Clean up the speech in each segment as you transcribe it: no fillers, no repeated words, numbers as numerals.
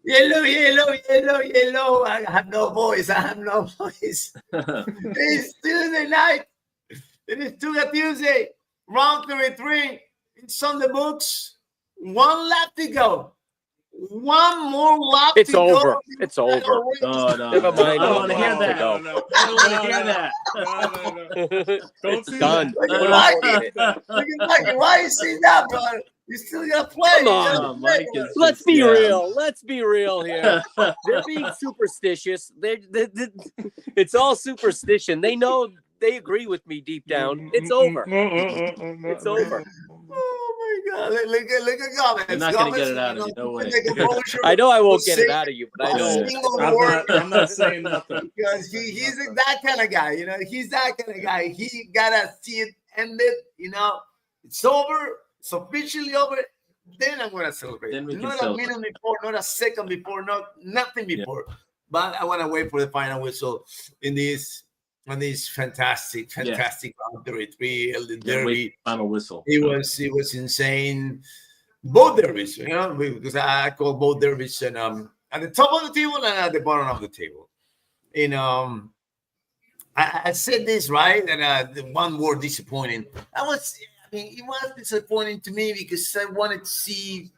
Yellow, yellow, yellow, yellow. I have no voice. I have no voice. It's Tuesday night. It is Tuga Tuesday. Round 33. It's on the books. One lap to go. One more lap It's to over. go. It's over. No. Never mind. I don't want to hear No, that. no, No. I don't want to hear that. Don't It's see done. that. Put a Mike, fork in it. look at Mikey. Why you saying that, brother? You still got to play. Come You on, gotta play. Mike is Let's just- be yeah. real. Let's be real here. They're being superstitious. It's all superstition. They know. They agree with me deep down. It's over. It's over. Oh my God! Look at Gomez. You're not gonna Gomez, get it out of me, no way. the composure I know I won't to get it say out of you, but I a know. single word. I'm not saying nothing. Because he's that kind of guy, he's that kind of guy. He gotta see it ended, it's over, it's officially over. Then I'm gonna celebrate. Then we can Not celebrate. a minute before, not a second before, nothing before. But I want to wait for the final whistle in this fantastic round 33, the Yeah, derby. wait, final whistle. It was insane. Both derbies, because I call both derbies and at the top of the table and at the bottom of the table. I said this right, and the one word disappointing. It was disappointing to me because I wanted to see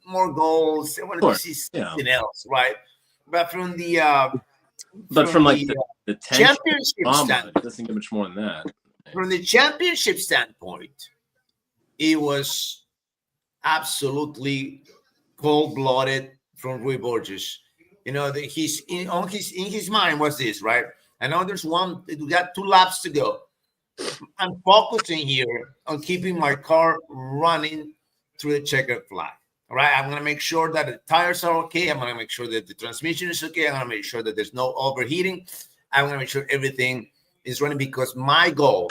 more goals. I wanted to see something else, right? But from the the tension, championship standpoint, it doesn't get much more than that. from the championship standpoint, it was absolutely cold-blooded from Rui Borges. In his mind was this, right? I know we got 2 laps to go. I'm focusing here on keeping my car running through the checkered flag. All right, I'm gonna make sure that the tires are okay. I'm gonna make sure that the transmission is okay. I'm gonna make sure that there's no overheating. I'm gonna make sure everything is running because my goal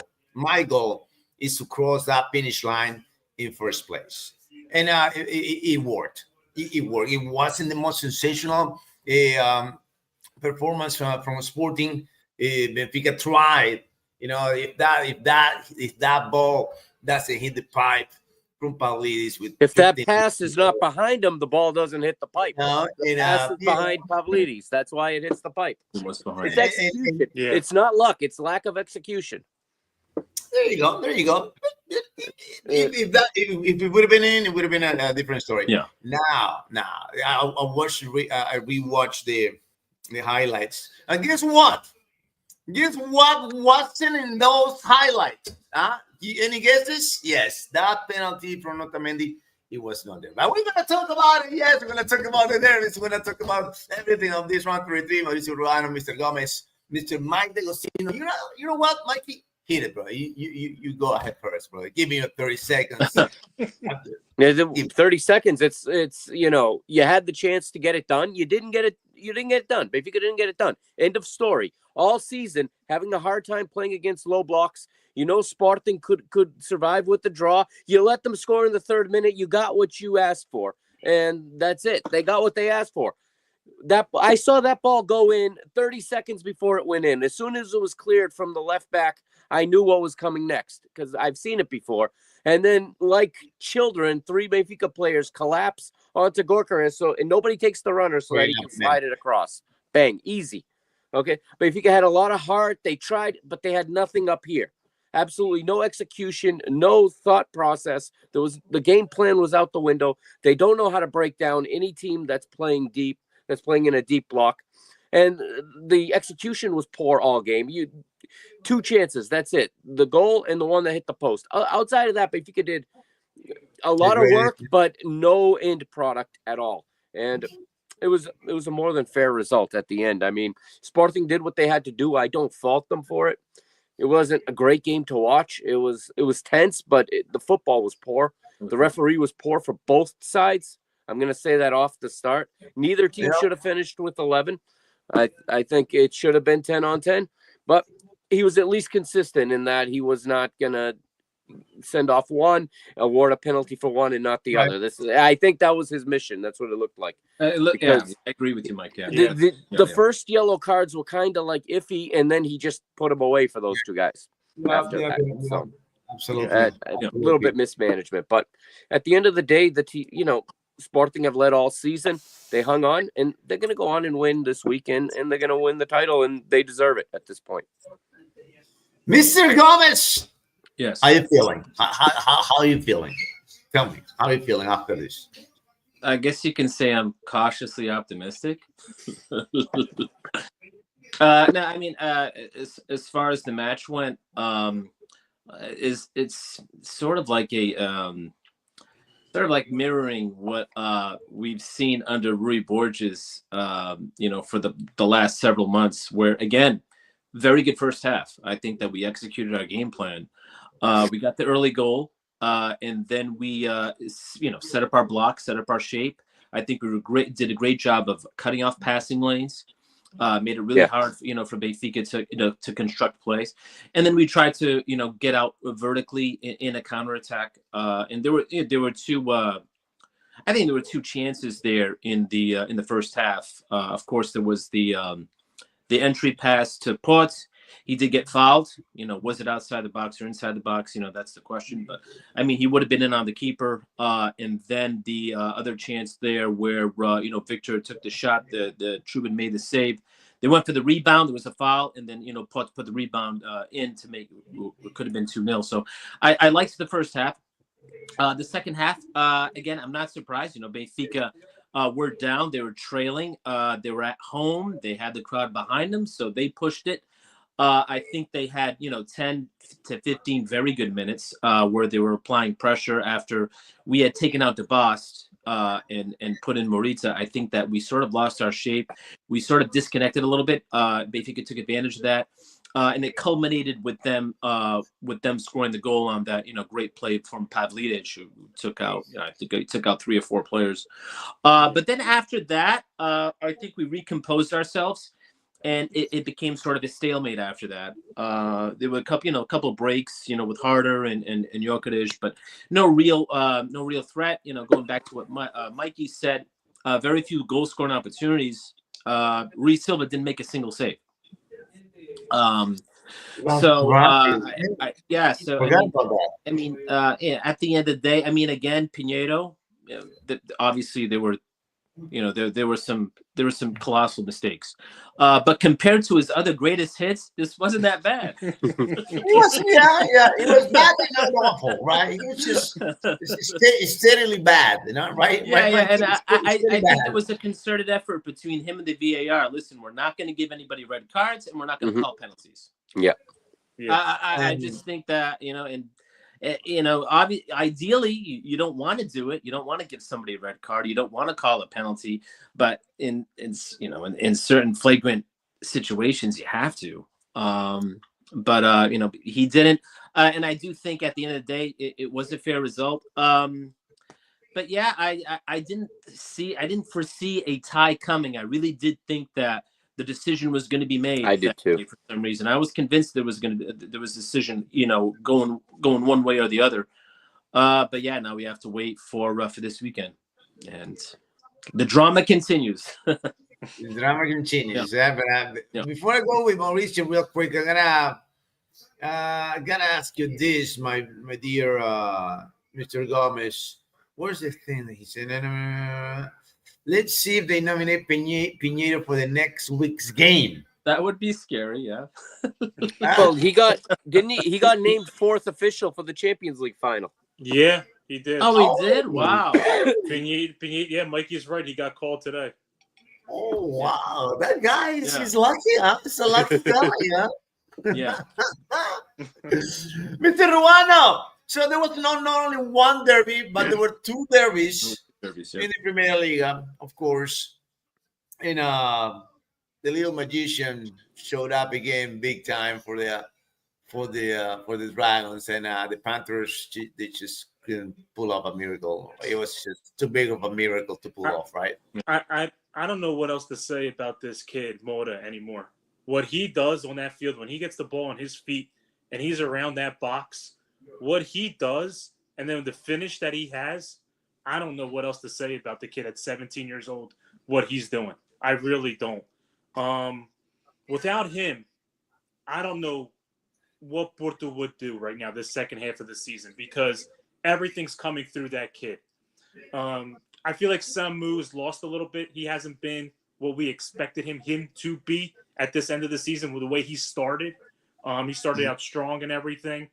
is to cross that finish line in first place. And it worked. It worked. It wasn't the most sensational performance from Sporting. Benfica tried. If that ball doesn't hit the pipe from Pavlidis with If that pass is not behind him, the ball doesn't hit the pipe. No, The pass is behind Pavlidis. That's why it hits the pipe. It was behind. It's execution. Yeah. It's not luck. It's lack of execution. There you go. If it would have been in, it would have been a different story. Yeah. Now, I rewatched the highlights, and guess what? Guess what wasn't in those highlights? Any guesses? Yes, that penalty from Otamendi, it was not there. But we're going to talk about it. Yes, we're going to talk about the derbies. We're going to talk about everything of this round 33. Mauricio Ruano, Mr. Gomez, Mr. Mike DeGostino. You know what, Mikey? Hit it, bro. You go ahead first, bro. Give me your 30 seconds. 30 seconds. It's you had the chance to get it done. You didn't get it done. Benfica didn't get it done. End of story. All season having a hard time playing against low blocks. Sporting could survive with the draw. You let them score in the 3rd minute. You got what you asked for, and that's it. They got what they asked for. I saw that ball go in 30 seconds before it went in. As soon as it was cleared from the left back, I knew what was coming next because I've seen it before. And then, like children, 3 Benfica players collapse onto Gorka, and nobody takes the runner so that he can slide it across. Bang, easy. Okay, Benfica had a lot of heart. They tried, but they had nothing up here. Absolutely no execution, no thought process. The game plan was out the window. They don't know how to break down any team that's playing deep, that's playing in a deep block. And the execution was poor all game. 2 chances, that's it. The goal and the one that hit the post. Outside of that, Benfica did a lot of work, but no end product at all. And it was a more than fair result at the end. I mean, Sporting did what they had to do. I don't fault them for it. It wasn't a great game to watch. It was tense, but the football was poor. The referee was poor for both sides. I'm going to say that off the start. Neither team should have finished with 11. I think it should have been 10 on 10, but he was at least consistent in that he was not going to send off one, award a penalty for one and not the other. I think that was his mission. That's what it looked like. I agree with you, Mike. The first yellow cards were kind of like iffy, and then he just put them away for those 2 guys after that. So, absolutely. A little bit mismanagement, but at the end of the day, Sporting have led all season. They hung on, and they're going to go on and win this weekend, and they're going to win the title, and they deserve it at this point. Mr. Gomez, Yes. how are you feeling? How are you feeling? Tell me, how are you feeling after this? I guess you can say I'm cautiously optimistic. No, I mean, as far as the match went, it's sort of like mirroring what we've seen under Rui Borges, for the last several months, where again, very good first half. I think that we executed our game plan. We got the early goal, and then we set up our block, set up our shape. I think we did a great job of cutting off passing lanes. Made it really hard, for Benfica to construct plays, and then we tried to, get out vertically in a counterattack. And there were two. I think there were two chances there in the first half. Of course, there was the entry pass to Port. He did get fouled. Was it outside the box or inside the box? That's the question. But I mean, he would have been in on the keeper. And then the other chance there where Victor took the shot, the Trubin made the save. They went for the rebound. There was a foul, and then Put the rebound in to make it could have been 2-0. So I liked the first half. The second half, again, I'm not surprised. Benfica were down. They were trailing. They were at home. They had the crowd behind them, so they pushed it. I think they had, 10 to 15 very good minutes where they were applying pressure after we had taken out the Bost and put in Morita. I think that we sort of lost our shape. We sort of disconnected a little bit. Benfica took advantage of that. And it culminated with them scoring the goal on that, great play from Pavlidis, who took out, I think he took out 3 or 4 players. But then after that, I think we recomposed ourselves. And it became sort of a stalemate after that. There were a couple of breaks, with Harder and Jokic, but no real threat. Going back to what Mikey said, very few goal scoring opportunities. Rui Silva didn't make a single save. At the end of the day, I mean, again, Pinheiro, obviously there were some colossal mistakes, but compared to his other greatest hits, this wasn't that bad. It was bad and not awful, right? It was just steadily bad, right? And I think it was a concerted effort between him and the VAR. Listen, we're not going to give anybody red cards, and we're not going to call penalties. I just think that ideally you don't want to do it. You don't want to give somebody a red card. You don't want to call a penalty, but in certain flagrant situations you have to. But he didn't. And I do think at the end of the day it was a fair result. But yeah, I didn't foresee a tie coming. I really did think that the decision was going to be made. I did too. For some reason, I was convinced there was a decision, going one way or the other. But yeah, now we have to wait for this weekend, and the drama continues. The drama continues. But before I go with Mauricio, real quick, I'm gonna ask you this, my dear Mr. Gomez. Where's the thing that he said? Let's see if they nominate Pinheiro for the next week's game. That would be scary, yeah. Well, he got named 4th official for the Champions League final. Yeah, he did. Oh, he did? Wow. Pinheiro, yeah, Mikey's right. He got called today. Oh, wow. That guy is lucky, huh? It's a lucky guy, huh? Yeah. Mr. Ruano. So there was not only one derby, but there were 2 derbies. In the Premier Liga, of course, and the little magician showed up again big time for the Dragons, and the Panthers, they just couldn't pull off a miracle. It was just too big of a miracle to pull off, right? I don't know what else to say about this kid Mota anymore. What he does on that field when he gets the ball on his feet and he's around that box, what he does, and then the finish that he has. I don't know what else to say about the kid at 17 years old, what he's doing. I really don't. Without him, I don't know what Porto would do right now, this second half of the season, because everything's coming through that kid. I feel like Samu's lost a little bit. He hasn't been what we expected him to be at this end of the season with the way he started. He started out strong and everything.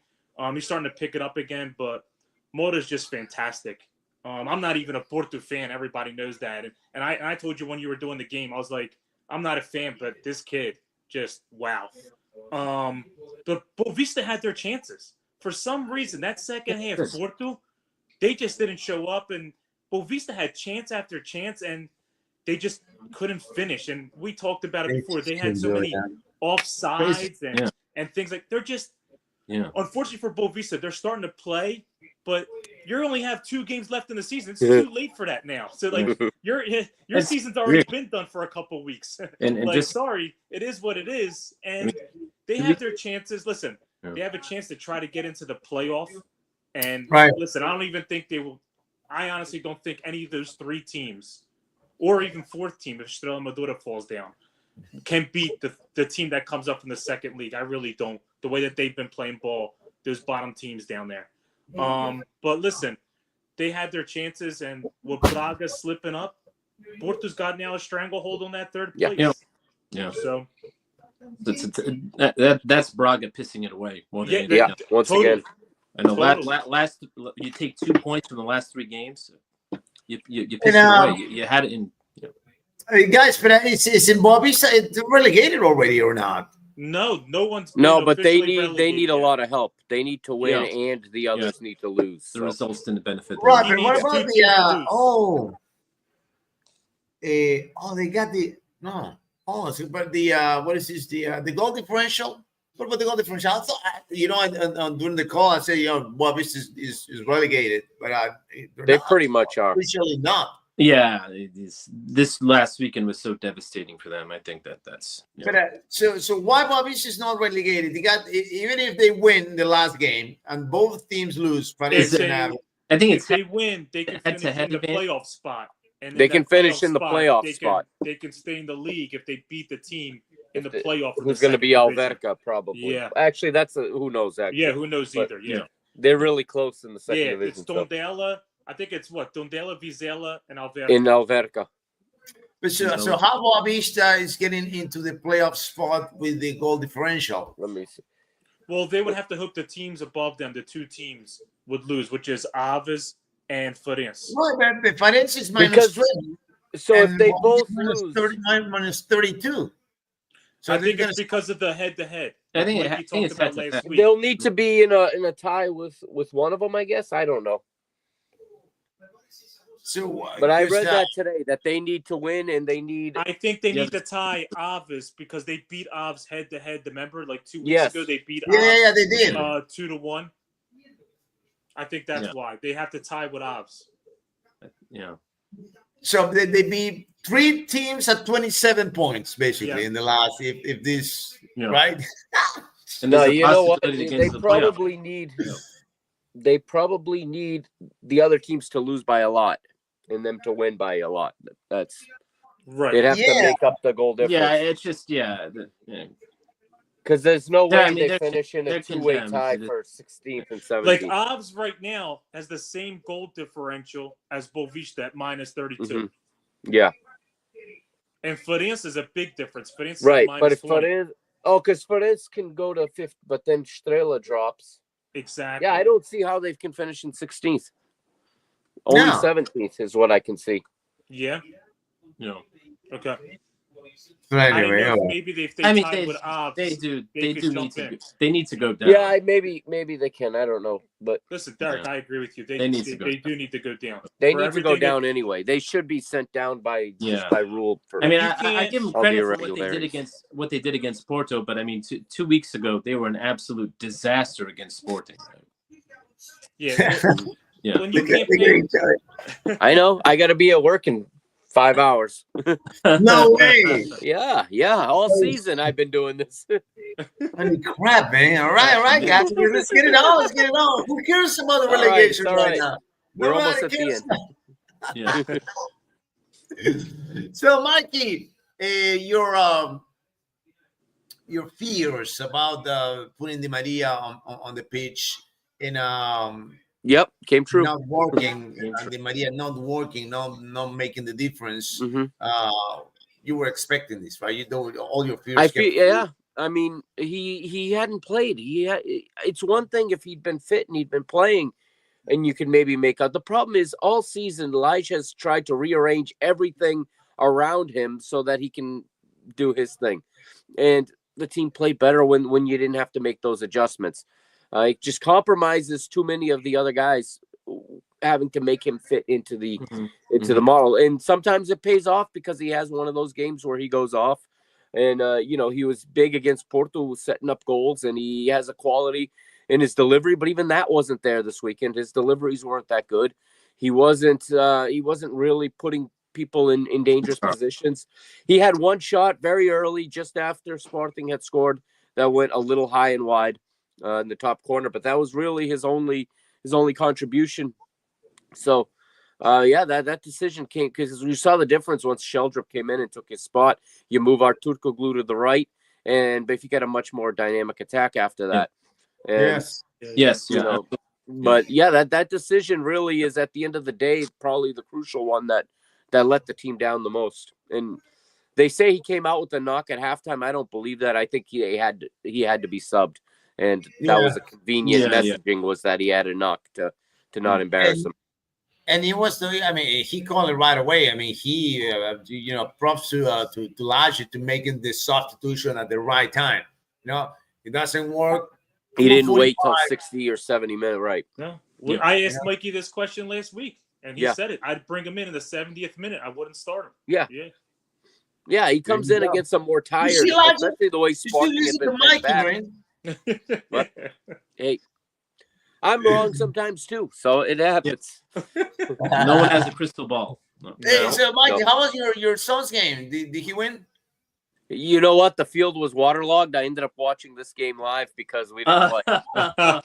He's starting to pick it up again, but Mora's just fantastic. I'm not even a Porto fan. Everybody knows that. And I told you when you were doing the game, I was like, I'm not a fan, but this kid, just wow. But Boavista had their chances. For some reason, that second half, Porto, they just didn't show up. And Boavista had chance after chance, and they just couldn't finish. And we talked about it before. They had so many offsides and things like they're just unfortunately for Boavista, they're starting to play, but you only have 2 games left in the season. It's too late for that now. So like your season's already been done for a couple weeks. And like, just sorry, it is what it is. And they have their chances. Listen, they have a chance to try to get into the playoff. And listen, I don't even think they will. I honestly don't think any of those 3 teams, or even 4th team, if Estrela Madura falls down, can beat the team that comes up from the second league. I really don't. The way that they've been playing ball, those bottom teams down there. But listen, they had their chances, and with Braga slipping up, Porto's got now a stranglehold on that 3rd place. Yeah. So that's Braga pissing it away. Once totally. again. And the last you take 2 points from the last 3 games, you piss it away. You had it in. Hey guys, but is in Boavista relegated already or not? No one's but they need a lot of help. They need to win, and the others need to lose. The results didn't benefit them. Right, but what about they got the but the what is this, the goal differential? What about the goal differential? I thought, during the call I said, Boavista is relegated, but they pretty much are. Officially not. Yeah, this last weekend was so devastating for them. I think that's. But so why Boavista is not relegated? They got, even if they win the last game and both teams lose, I think if they win, they can finish in the playoff spot. And they can finish in the playoff spot. They can stay in the league if they beat the team in the playoff. Who's going to be Alverca, probably. Yeah. Actually, who knows, actually. Yeah, who knows either. Yeah. They're really close in the second division. It's Tondela. I think it's Tondela, Vizela, and Alverca. In Alverca. But so how Boavista is getting into the playoff spot with the goal differential? Let me see. Well, they would have to hope the teams above them, the 2 teams, would lose, which is Aves and Farense. Right, but Farense is minus 20. So if they both lose, 39 minus 32. So I think it's because of the head-to-head. I think talked about last week. They'll need to be in a tie with one of them, I guess. I don't know. So, but I read that today, that they need to win, and they need. I think they need to tie Aves because they beat Aves head-to-head. Remember, like 2 weeks ago, they beat Aves. Yeah, they did. 2-1. I think that's why they have to tie with Aves. Yeah. So they beat 3 teams at 27 points, basically, in the last. If this right. No, you know what? They probably need. They probably need the other teams to lose by a lot and them to win by a lot. That's right. They'd have to make up the goal difference. Yeah, it's just because there's no way they finish in a 2-way tie for 16th and 17th. Like Aves right now has the same goal differential as Boavista at minus 32. Mm-hmm. Yeah. And Farense is a big difference. Farense right, is but if Farense, because Farense can go to 5th, but then Estrela drops. Exactly. Yeah, I don't see how they can finish in 16th. Only 17th is what I can see. Yeah. No. Okay. But anyway, maybe if they tied with Aves, they need to go down. Yeah, maybe they can. I don't know, but listen, Derek, I agree with you. They do need to go down. They need to go down anyway. They should be sent down by rule. I give them credit for what they did against Porto, but I mean, 2 weeks ago they were an absolute disaster against Sporting. Yeah. Yeah. When you can't pay, I know. I got to be at work in 5 hours. No way. Yeah. All season I've been doing this. Holy crap, man. All right, guys. Let's get it on. Who cares about the relegation right now? We're almost at the end. Yeah. So, Mikey, your fears about putting Di Maria on the pitch in Yep, came true. not working, and Di Maria not working, not making the difference. You were expecting this, right? You know, all your fears. I feel, yeah. I mean, he hadn't played. It's one thing if he'd been fit and he'd been playing, and you can maybe make out. The problem is all season, Elijah has tried to rearrange everything around him so that he can do his thing, and the team played better when you didn't have to make those adjustments. It just compromises too many of the other guys having to make him fit into the the model, and sometimes it pays off because he has one of those games where he goes off, and he was big against Porto, setting up goals, and he has a quality in his delivery, but even that wasn't there this weekend. His deliveries weren't that good. He wasn't really putting people in dangerous positions. He had one shot very early, just after Sporting had scored, that went a little high and wide in the top corner, but that was really his only contribution. So, that decision came because you saw the difference once Sheldrop came in and took his spot. You move our Turkoglu to the right, and Benfica had a much more dynamic attack after that. And, yes. But that decision really is, at the end of the day, probably the crucial one that let the team down the most. And they say he came out with a knock at halftime. I don't believe that. I think he had to be subbed, and that was a convenient messaging was that he had a knock to not embarrass him. And he was he called it right away. I mean, he props to Laje to making the substitution at the right time. It doesn't work. He didn't wait till 60 or 70 minutes, right? No. I asked Mikey this question last week, and he said it. I'd bring him in the 70th minute. I wouldn't start him. Yeah, he comes in against some more tired, especially the way Sparking had been back. But, hey, I'm wrong sometimes too, so it happens. No one has a crystal ball. Hey, so Mikey, how was your son's game? Did he win? You know what? The field was waterlogged. I ended up watching this game live because we didn't play.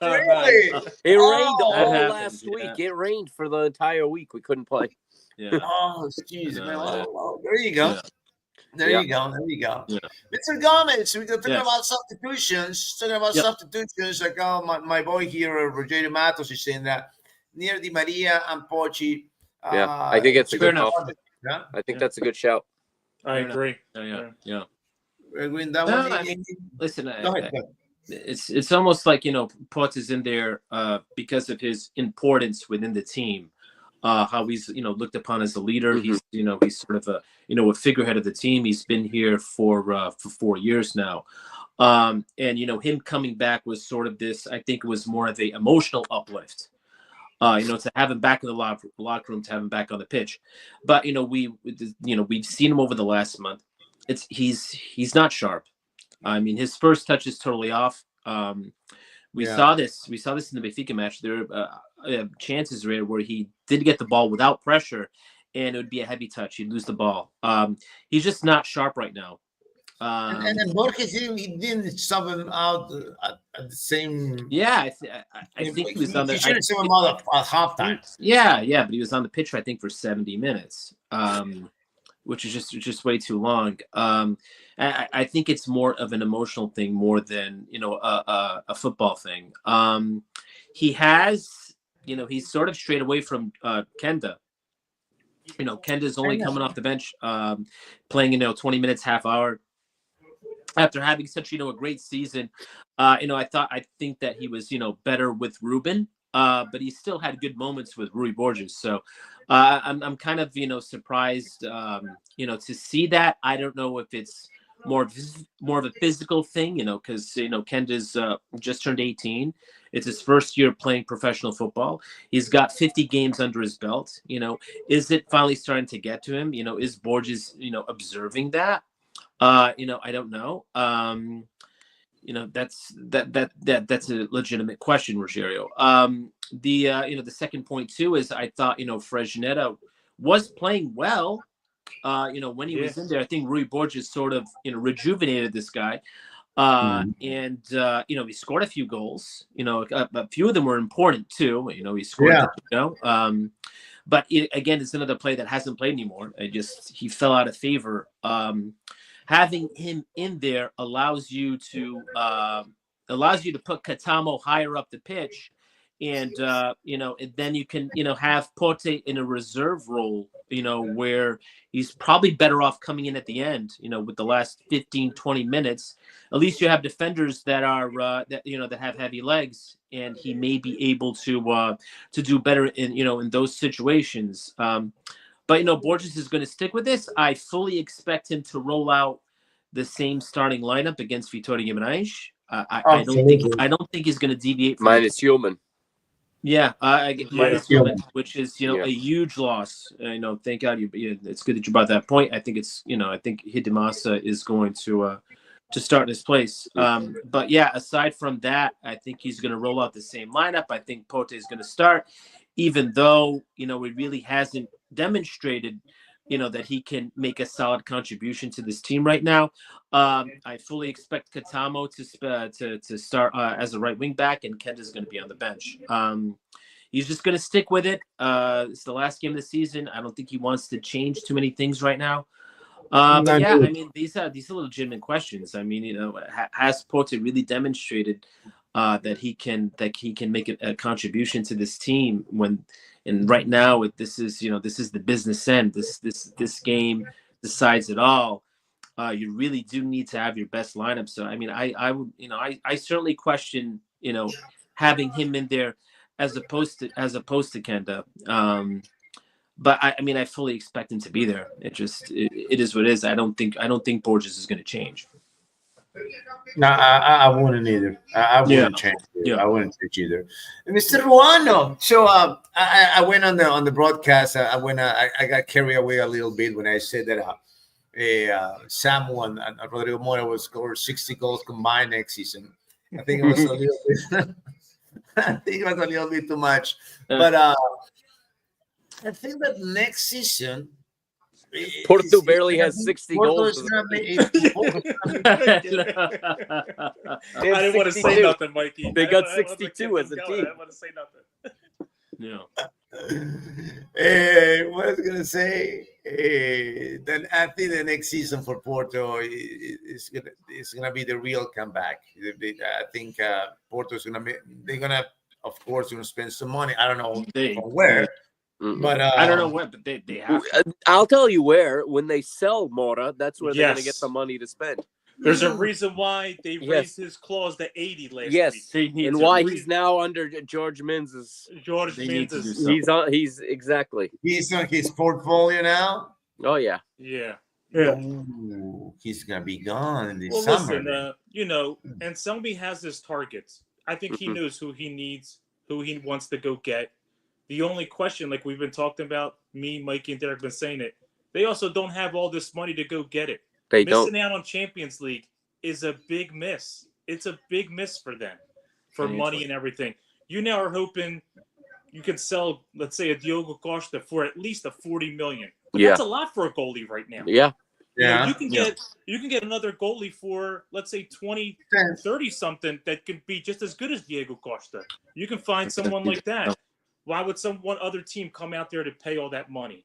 Really? It rained all last week. It rained for the entire week. We couldn't play. Yeah. Oh, jeez, man. Well, there you go. Yeah. There you go. Yeah. Mr. Gomez, we're talking about substitutions. Substitutions. Like my boy here, Rogerio Matos, is saying that near Di Maria and Pochi. I think it's a good call. Yeah? I think that's a good shout. I agree. Yeah. Listen, it's almost like Potts is in there because of his importance within the team. How he's looked upon as a leader. He's he's sort of a figurehead of the team. He's been here for 4 years now, and him coming back was sort of this. I think it was more of a emotional uplift. To have him back in the locker room, to have him back on the pitch. But we've seen him over the last month. He's not sharp. I mean, his first touch is totally off. We saw this in the Benfica match. There are chances where he did get the ball without pressure, and it would be a heavy touch. He'd lose the ball. He's just not sharp right now. And then Borges, he didn't sub him out at the same. Yeah, I think he was on the. He should have subbed him out at halftime. Yeah, but he was on the pitch, I think, for 70 minutes, which is just way too long. I think it's more of an emotional thing more than a football thing. He has, he's sort of strayed away from Kenda. Kenda's only coming off the bench, playing 20 minutes, half hour. After having such, a great season, I think that he was, better with Ruben, but he still had good moments with Rui Borges. So I'm kind of, surprised, to see that. I don't know if it's more of a physical thing, because, Kenda's just turned 18. It's his first year playing professional football. He's got 50 games under his belt. Is it finally starting to get to him? Is Borges, observing that? I don't know. That's a legitimate question, Rogerio. The second point too is I thought, Fresneda was playing well. When he was in there, I think Rui Borges sort of, rejuvenated this guy. And he scored a few goals, a few of them were important too. He scored, but again, it's another play that hasn't played anymore. He fell out of favor. Having him in there allows you to put Katamo higher up the pitch and and then you can have Pote in a reserve role, where he's probably better off coming in at the end, with the last 15-20 minutes. At least you have defenders that are that have heavy legs, and he may be able to do better in those situations. But Borges is going to stick with this. I fully expect him to roll out the same starting lineup against Vitória Guimarães. I don't think he's going to deviate from minus Human. Yeah, I get minus Yeah. Human, which is a huge loss. Thank God it's good that you brought that point. I think I think Hidemasa is going to start in his place. But yeah, aside from that, I think he's going to roll out the same lineup. I think Pote is going to start, even though he really hasn't demonstrated that he can make a solid contribution to this team right now. I fully expect Katamo to start as a right wing back, and Kenda's going to be on the bench. He's just going to stick with it. It's the last game of the season. I don't think he wants to change too many things right now. But yeah, I mean, these are legitimate questions. I mean, has Pote really demonstrated that he can make a contribution to this team and right now this is the business end. This game decides it all. You really do need to have your best lineup. So I mean, I certainly question having him in there as opposed to Kenda. But I mean, I fully expect him to be there. It is what it is. I don't think Borges is going to change. No, I wouldn't either. I wouldn't change. I wouldn't change either. Mr. Ruano. So I went on the broadcast. I got carried away a little bit when I said that Samuel and Rodrigo Mora will score 60 goals combined next season. I think it was a little bit. I think it was a little bit too much. But I think that next season. Porto barely has 60 goals. I didn't want to say nothing, Mikey. They got 62 as a team. I didn't want to say nothing. Yeah. What I was gonna say? Then I think the next season for Porto is gonna be the real comeback. I think Porto's they're gonna of course spend some money. I don't know where. But I don't know what, but they have. I'll tell you where. When they sell Mora, that's where they're going to get the money to spend. There's a reason why they raised his clause to 80 last week. And why he's now under George Minz's. He's exactly. He's on his portfolio now. Oh yeah. Yeah. Ooh, he's gonna be gone in this summer. Listen, and Selby has his targets. I think he knows who he needs, who he wants to go get. The only question, like we've been talking about, me, Mikey, and Derek been saying it, they also don't have all this money to go get it. Missing out on Champions League is a big miss. It's a big miss for them, for money and everything. You now are hoping you can sell, let's say, a Diogo Costa for at least a $40 million. But that's a lot for a goalie right now. Yeah. You can get another goalie for, let's say, 20, 30 something that could be just as good as Diego Costa. You can find someone like that. Why would one other team come out there to pay all that money?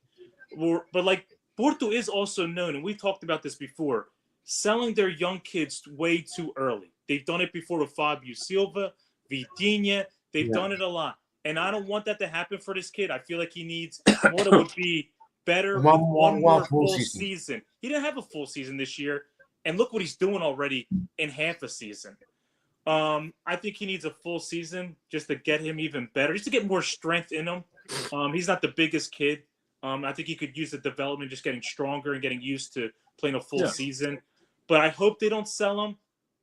But like Porto is also known, and we've talked about this before, selling their young kids way too early. They've done it before with Fabio Silva, Vitinha. They've done it a lot. And I don't want that to happen for this kid. I feel like he needs more that would be better one more full season. He didn't have a full season this year. And look what he's doing already in half a season. I think he needs a full season just to get him even better, just to get more strength in him. He's not the biggest kid. I think he could use the development, just getting stronger and getting used to playing a full season. But I hope they don't sell him.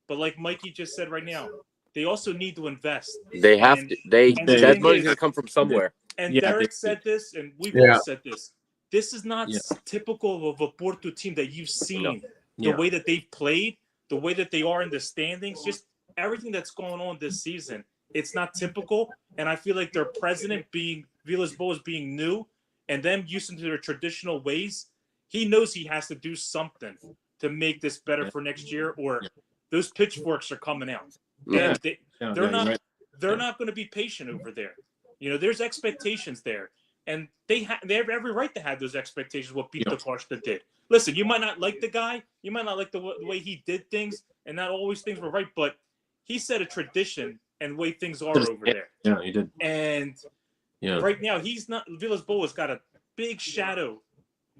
But like Mikey just said right now, they also need to invest. They have to. That money's going to come from somewhere. And Derek said this, and we've all said this. This is not typical of a Porto team that you've seen. The way that they've played, the way that they are in the standings, just everything that's going on this season, it's not typical. And I feel like their president, being Villas-Boas, being new, and them using to their traditional ways, he knows he has to do something to make this better for next year, or those pitchforks are coming out. They're not going to be patient over there. There's expectations there, and they have every right to have those expectations. What Peter Costa did. Listen, you might not like the guy, you might not like the way he did things, and not always things were right, but he set a tradition and the way things are over there. Yeah, he did. And right now, he's not. Villas-Boas got a big shadow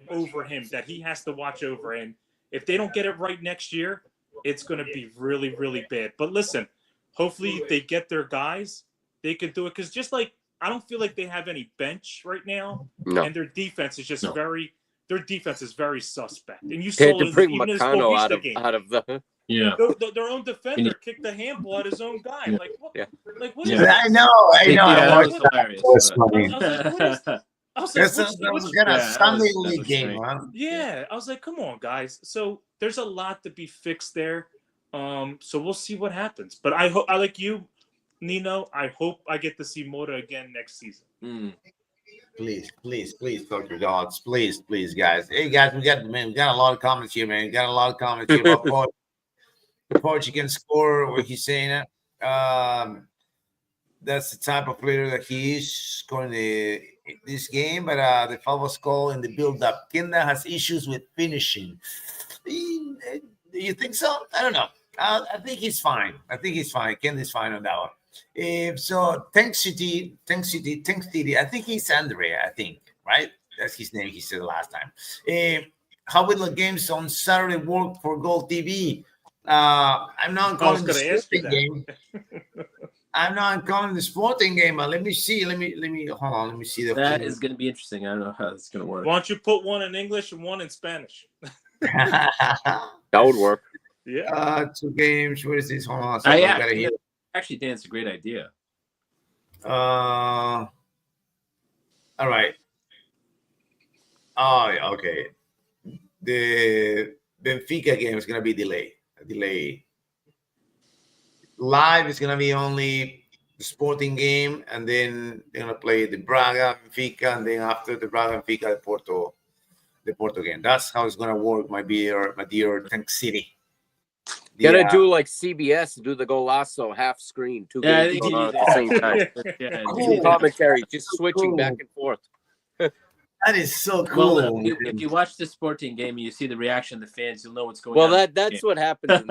over him that he has to watch over. And if they don't get it right next year, it's going to be really, really bad. But listen, hopefully they get their guys. They can do it because just like I don't feel like they have any bench right now, and their defense is just very. Their defense is very suspect, and you They saw had to bring even in this Macano Boavista out of the. Yeah. their own defender kicked the handball at his own guy. Yeah. Like what? Yeah. Like what? Yeah. Is this? I know. Yeah, I that watched was that. hilarious. Was but- funny. I was like, what is that? I was like, That was which- kind of yeah, Sunday that league was game, strange. huh? yeah, I was like, come on, guys. So there's a lot to be fixed there. So we'll see what happens. But I hope, I like you, Nino. I hope I get to see Mota again next season. Mm. Please, talk your dogs. Please, guys. Hey, guys, we got a lot of comments here, man. We got a lot of comments here about Poch can score. What he's saying. That's the type of player that he is scoring this game. But the foul was called in the build-up. Kenda has issues with finishing. Do you think so? I don't know. I think he's fine. Kenda is fine on that one. So Tank City. I think he's Andre. I think, right? That's his name. He said last time. How will the games on Saturday work for Gold TV? I'm not calling the sporting game. I'm not calling the sporting game. Let me see. Let me hold on. Let me see That is going to be interesting. I don't know how that's going to work. Why don't you put one in English and one in Spanish? That would work. Yeah. 2 games. What is this? Hold on. Actually, Dan, it's a great idea. All right. Oh, yeah, okay. The Benfica game is going to be delayed. Live is going to be only the sporting game, and then they're going to play the Braga, Benfica, and then after the Braga, Benfica, the Porto game. That's how it's going to work, my dear Tank City. Gotta do like CBS, do the Golazo half screen, 2 games going on at the same time. Cool. Commentary, just switching back and forth. That is so cool. Well, if you watch the sporting game and you see the reaction of the fans, you'll know what's going on. Well, that's what happens.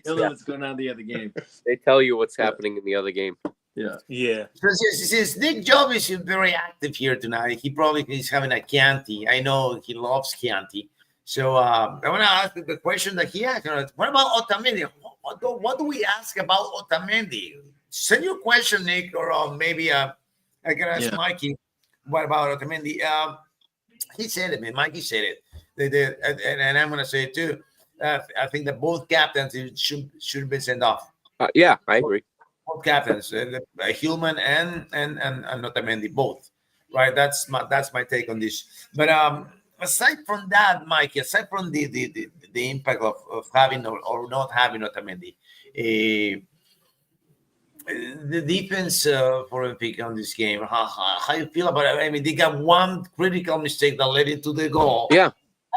You'll know what's going on in the other game. They tell you what's happening in the other game. Yeah. So since Nick Job is very active here tonight, he probably is having a Chianti. I know he loves Chianti. So I want to ask the question that he asked. What about Otamendi? What do we ask about Otamendi? Send your question, Nick, or maybe I can ask Mikey. What about Otamendi? He said it, man. Mikey said it. And I'm going to say it too. I think that both captains should have been sent off. Yeah, I agree. Both captains, Hillman and Otamendi, both. Right. That's my take on this. But aside from that, Mikey, aside from the impact of having or not having Otamendi, the defense for Benfica on this game, how you feel about it? I mean, they got one critical mistake that led into the goal. Yeah.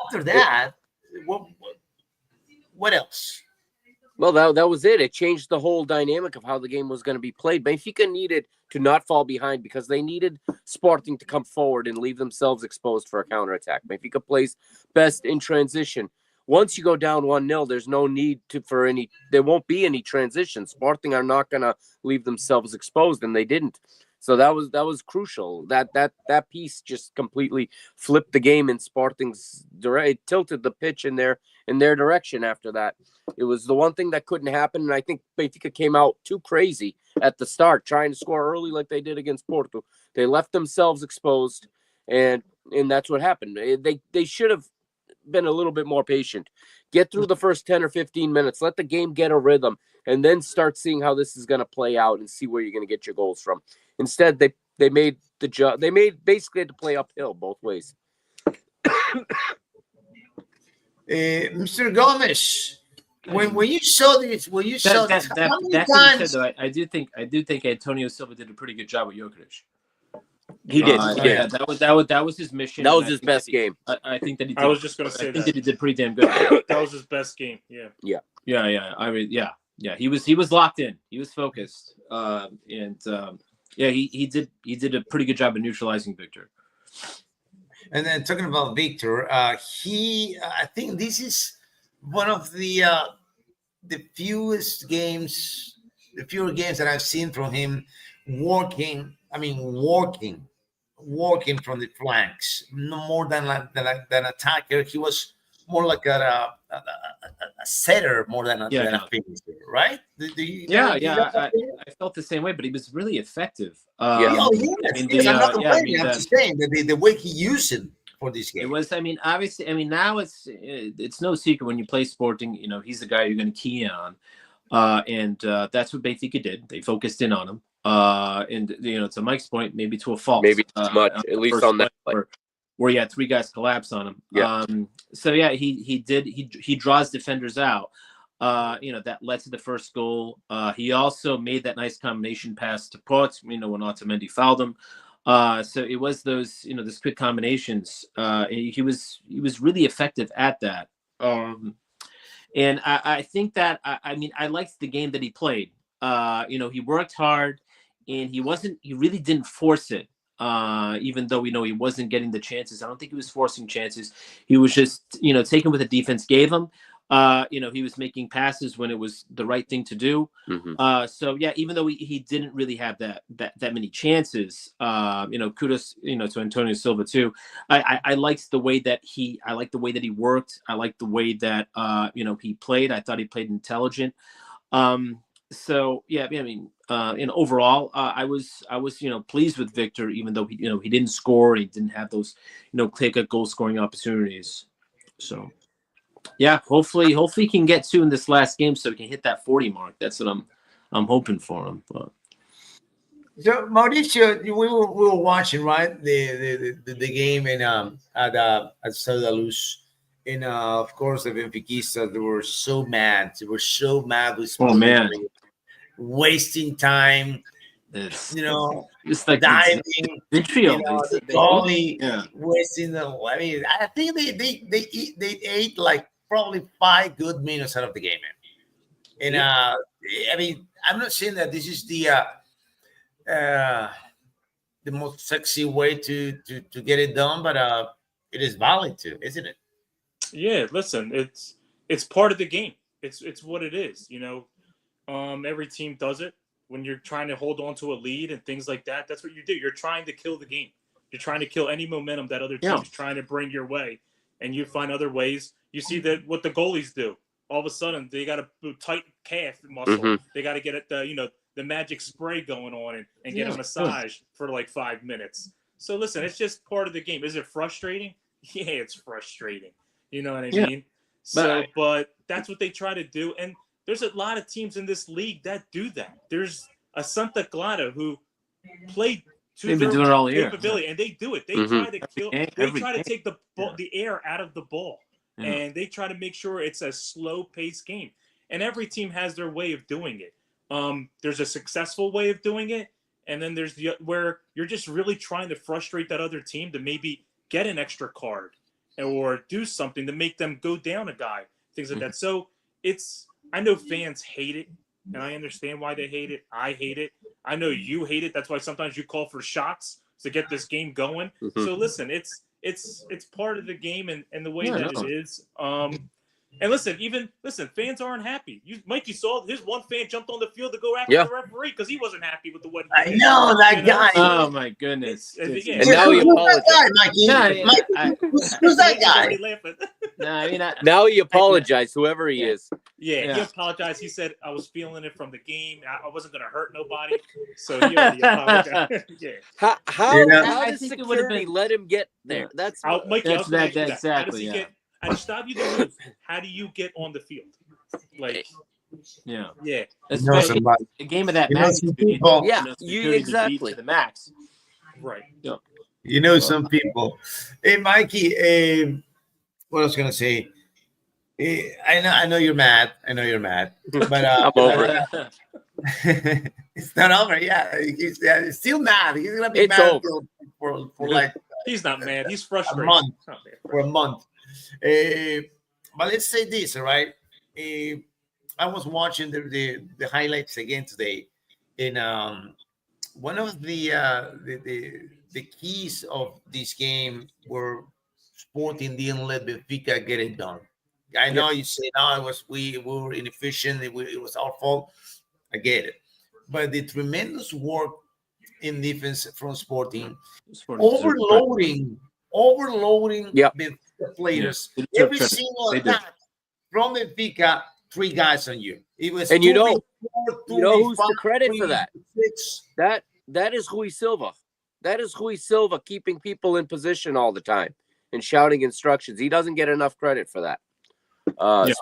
After that, what else? Well, that was it. It changed the whole dynamic of how the game was going to be played. Benfica needed to not fall behind because they needed Sporting to come forward and leave themselves exposed for a counterattack. Benfica plays best in transition. Once you go down 1-0, there's no need for any. There won't be any transition. Sporting are not going to leave themselves exposed, and they didn't. So that was crucial. That piece just completely flipped the game in Sporting's direction. It tilted the pitch in their direction after that. It was the one thing that couldn't happen, and I think Benfica came out too crazy at the start, trying to score early like they did against Porto. They left themselves exposed, and that's what happened. They should have been a little bit more patient. Get through the first 10 or 15 minutes. Let the game get a rhythm, and then start seeing how this is going to play out and see where you're going to get your goals from. Instead, they made basically had to play uphill both ways. Mr. Gomez, when you saw this, how many that times? being said, though, I do think Antonio Silva did a pretty good job with Jokic. He did. Yeah, that was his mission. That was his best game. I think that he did. I was just going to say I think that he did pretty damn good. That was his best game. Yeah. Yeah. I mean, yeah. He was locked in. He was focused. He did a pretty good job of neutralizing Victor. And then talking about Victor, I think this is one of the fewest games the few games that I've seen from him working. I mean, working from the flanks, no more than attacker. He was more like a setter more than Yeah, a no. finisher, right? I felt the same way, but he was really effective. Yeah. Oh, yes, I mean, yes, I'm not yeah, I complaining. mean, I'm just saying that the way he used him for this it game. was. I mean, obviously, I mean, now it's no secret when you play Sporting, you know, he's the guy you're going to key in on, and that's what Benfica did. They focused in on him, and you know, to Mike's point, maybe to a fault, Maybe too much, on at the least first on that play play. where he had three guys collapse on him. Yeah. So yeah, he draws defenders out. You know, that led to the first goal. He also made that nice combination pass to Port, you know, when Otamendi fouled him. So it was those, you know, those quick combinations. He was really effective at that. And I think that I mean, I liked the game that he played. You know, he worked hard, and he really didn't force it. Even though we know he wasn't getting the chances, I don't think he was forcing chances. He was just, you know, taking what the defense gave him. You know, he was making passes when it was the right thing to do. Mm-hmm. So yeah, even though he didn't really have that many chances, you know, kudos, you know, to Antonio Silva too. I liked the way that he worked. I liked the way that you know, he played. I thought he played intelligent. So yeah, I mean, and overall, I was you know, pleased with Victor, even though he, you know, he didn't score. He didn't have those, you know, clear-cut goal scoring opportunities. So yeah, hopefully he can get two in this last game so he can hit that 40 mark. That's what I'm hoping for him. But So Mauricio, we were watching, right, the game in at Stade Luz, and of course the Benfiquistas, they were so mad. They were so mad with oh Sporting, man, wasting time. it's You know, it's like diving. vitriol. You know, the They goalie yeah. wasting the. I mean, I think they ate like probably 5 good minutes out of the game, man. And I mean, I'm not saying that this is the most sexy way to get it done, but it is valid too, isn't it? Yeah, listen, it's part of the game. It's what it is. You know, every team does it when you're trying to hold on to a lead and things like that. That's what you do. You're trying to kill the game. You're trying to kill any momentum that other team's trying to bring your way, and you find other ways. You see that what the goalies do. All of a sudden, they got a tight calf muscle. Mm-hmm. They got to get it, the magic spray going on and get a massage for like 5 minutes. So listen, it's just part of the game. Is it frustrating? Yeah, it's frustrating. You know what I mean? So, but that's what they try to do. And there's a lot of teams in this league that do that. There's a Santa Clara who played to They've been their doing it all year. capability, and they do it. They Mm-hmm. try to kill. They try to take the air out of the ball, and they try to make sure it's a slow-paced game. And every team has their way of doing it. There's a successful way of doing it, and then there's where you're just really trying to frustrate that other team to maybe get an extra card or do something to make them go down a guy, things like that. So I know fans hate it, and I understand why they hate it. I hate it. I know you hate it. That's why sometimes you call for shots to get this game going. Mm-hmm. So listen, it's part of the game and the way it is. And listen, fans aren't happy. Mike, you saw his one fan jumped on the field to go after the referee because he wasn't happy with the way. I know that guy. Oh my goodness! And now he apologized. Who's that guy? No, I mean, now he apologized, whoever he is. Yeah, he apologized. He said, I was feeling it from the game. I wasn't going to hurt nobody. So he already apologized. Yeah. How does security let him get there? That's exactly. I stop you the move. How do you get on the field? Like, yeah. Especially a game of that magnitude. Exactly to the max. Right. Yeah. You know, some people. Hey, Mikey. What I was gonna say. I know you're mad. But I'm over it. It's not over. Yeah, he's still mad. He's gonna be mad for like. He's not mad. He's frustrated. A month. But let's say this, all right? I was watching the highlights again today, and one of the keys of this game were Sporting didn't let Benfica get it done. I know you say, no, we were inefficient. It was our fault. I get it. by the tremendous work in defense from Sporting, Sporting deserves overloading Yep. the players. Yeah, they deserve Every credit. single They do. attack from Benfica, 3 guys on you. It was And 2v4, who's 2v5, the credit for that? 3v6. That is Rui Silva. That is Rui Silva keeping people in position all the time and shouting instructions. He doesn't get enough credit for that. Yeah.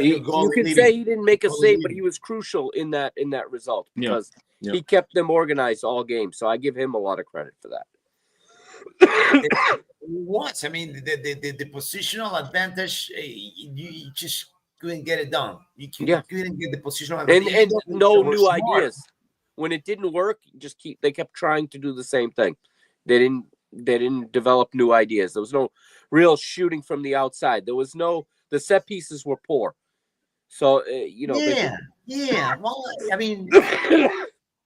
You can say he didn't make a save, but he was crucial in that result because he kept them organized all game. So I give him a lot of credit for that. Once, I mean, the positional advantage, you just couldn't get it done. You couldn't get the positional advantage. And no new ideas. When it didn't work, they kept trying to do the same thing. They didn't develop new ideas. There was no real shooting from the outside. The set pieces were poor. So Yeah. Well, I mean,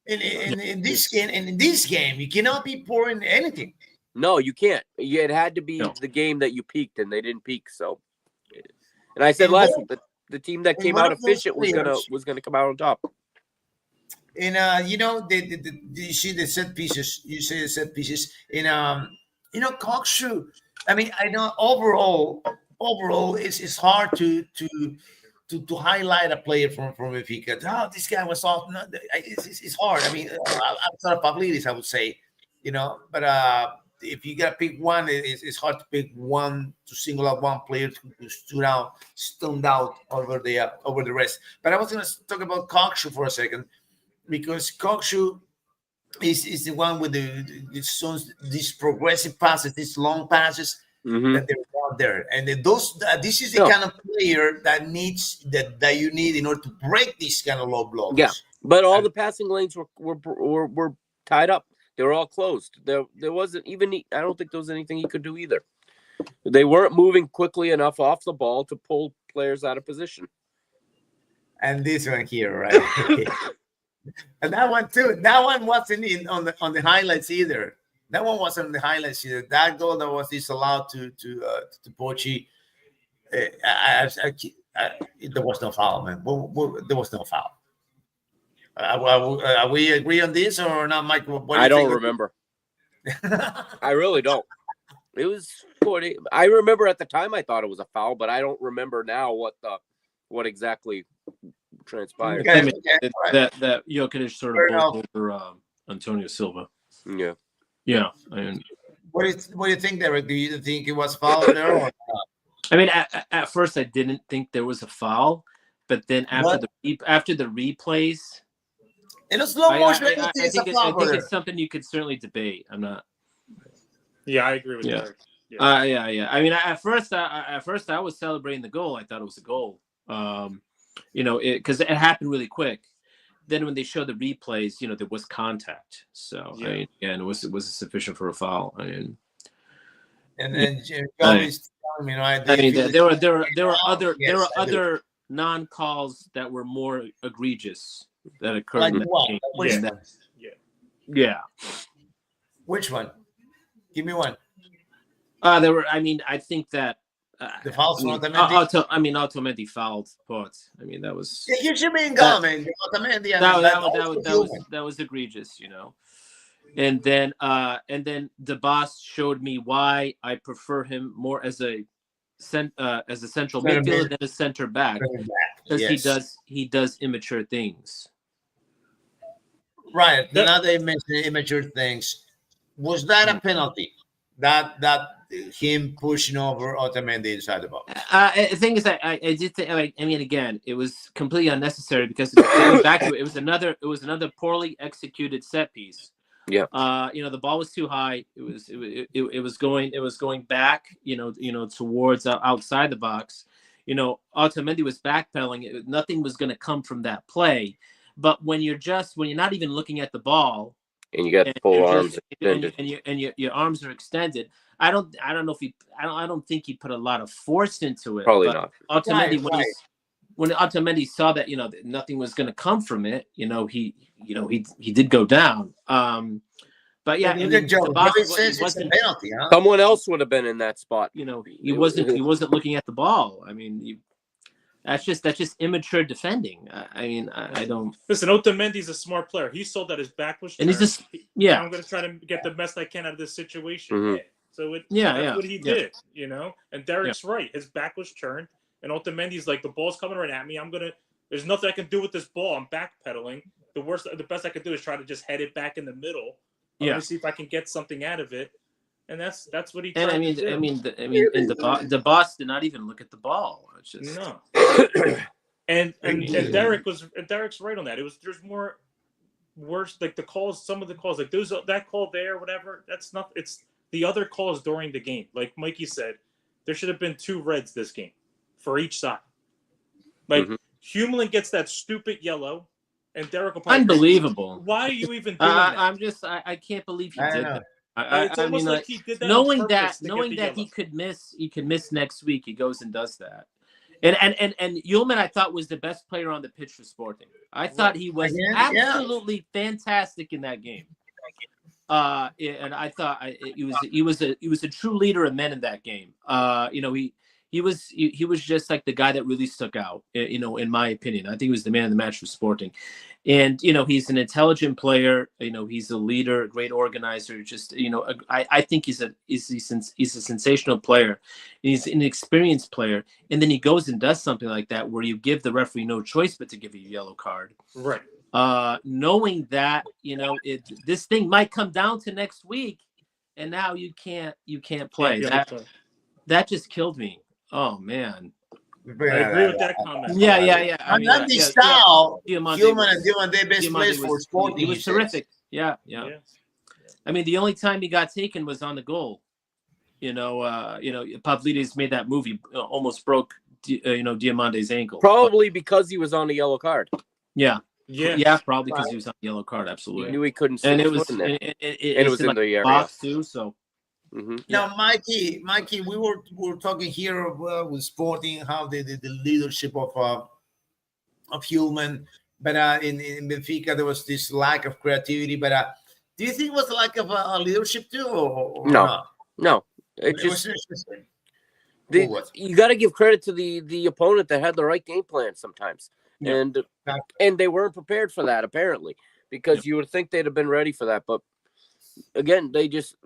in this game, you cannot be poor in anything. No, you can't. It had to be the game that you peaked, and they didn't peak. So, and I said last week that the team that came out efficient was gonna come out on top. And you see the set pieces. You say the set pieces. And Coxu. I mean, I know overall, it's hard to highlight a player from Benfica. Oh, this guy was off. No, it's hard. I mean, outside of Pavlidis, I would say, but if you gotta pick one, it's hard to pick one to single out one player who stood out over the rest. But I was gonna talk about Coxu for a second because Coxu is the one with these progressive passes, these long passes that they're out there, and this is the kind of player that you need in order to break these kind of low blocks. Yeah, but all the passing lanes were tied up. They were all closed. There wasn't even. I don't think there was anything he could do either. They weren't moving quickly enough off the ball to pull players out of position. And this one here, right? And that one too. That one wasn't on the highlights either. That one wasn't on the highlights either. That goal that was disallowed to Pochi. There was no foul, man. There was no foul. We agree on this or not, Michael? I don't remember. I really don't. It was 40. I remember at the time I thought it was a foul, but I don't remember now what exactly transpired. I mean, that Jokic sort of over Antonio Silva. Yeah. I mean, what do you think, Derek? Do you think it was foul there or not? I mean, at first I didn't think there was a foul, but then after the replays. In a slow motion, I think it's something you could certainly debate. I'm not. Yeah, I agree with that. Yeah. I mean, at first I was celebrating the goal. I thought it was a goal. Because it happened really quick. Then when they showed the replays, there was contact. So I mean, and it was sufficient for a foul. I mean, and then Joey's telling me, right? I mean, there were other non-calls that were more egregious that occurred like in that what? game. Yeah. Which one? Give me one. There were. I mean, I think that the fouls. Otamendi fouled Ports. I mean, that was. You should be in goal, man. Otamendi. That was egregious, And then the boss showed me why I prefer him more as a central midfielder than a center back, because he does immature things. Right. Now they mentioned immature things. Was that a penalty? That him pushing over Otamendi inside the box. The thing is that I did think. I mean, again, it was completely unnecessary because going back to it, it was another poorly executed set piece. Yeah. The ball was too high. It was going back. Towards outside the box. Otamendi was backpedaling. Nothing was going to come from that play. But when you're not even looking at the ball, and you got full arms extended, and your arms are extended, I don't think he put a lot of force into it. Probably not. Otamendi, when Otamendi saw that that nothing was going to come from it, he did go down. But yeah, someone else would have been in that spot. He wasn't looking at the ball. I mean, That's just immature defending. I mean, I don't. Listen, Otamendi's a smart player. He saw that his back was turned. And he's just yeah. I'm going to try to get the best I can out of this situation. Mhm. Yeah. So that's what he did, you know. And Derek's right. His back was turned, and Otamendi's like, the ball's coming right at me. There's nothing I can do with this ball. I'm backpedaling. The best I could do is try to just head it back in the middle. Let me see if I can get something out of it. And that's what he tried to do. And the boss did not even look at the ball. It's just no. and Derek's right on that. There's more worse, like the calls, some of the calls, like that call there, whatever. That's not. It's the other calls during the game. Like Mikey said, there should have been 2 reds this game for each side. Like Humelin gets that stupid yellow, and Derek will probably unbelievable. Why are you even doing that? I can't believe he did that. It's almost like he did that knowing that he could miss next week, he goes and does that. And Ullman, I thought, was the best player on the pitch for Sporting. I thought he was absolutely fantastic in that game. And I thought he was a true leader of men in that game. He was just like the guy that really stuck out. In my opinion, I think he was the man of the match for Sporting. And he's an intelligent player. He's a leader, a great organizer. Just I think he's a sensational player. He's an experienced player. And then he goes and does something like that where you give the referee no choice but to give you a yellow card. Right. Knowing that this thing might come down to next week, and now you can't play. That just killed me. Oh man. I agree with that comment. Yeah. I'm not the style. Human and Diomande best players for Sporting. He was terrific. Yeah. I mean, the only time he got taken was on the goal. Pavlidis made that move. He almost broke, Diamante's ankle. Probably because he was on a yellow card. Yeah, probably because he was on the yellow card. Absolutely. He knew he couldn't. And it was in there. It was in the area. Box too. So. Now, Mikey, we were talking here with Sporting how the leadership of Human, but in Benfica there was this lack of creativity. But do you think it was a lack of leadership too, or no? No, it just you got to give credit to the opponent that had the right game plan sometimes, and they weren't prepared for that apparently, because you would think they'd have been ready for that, but again they just.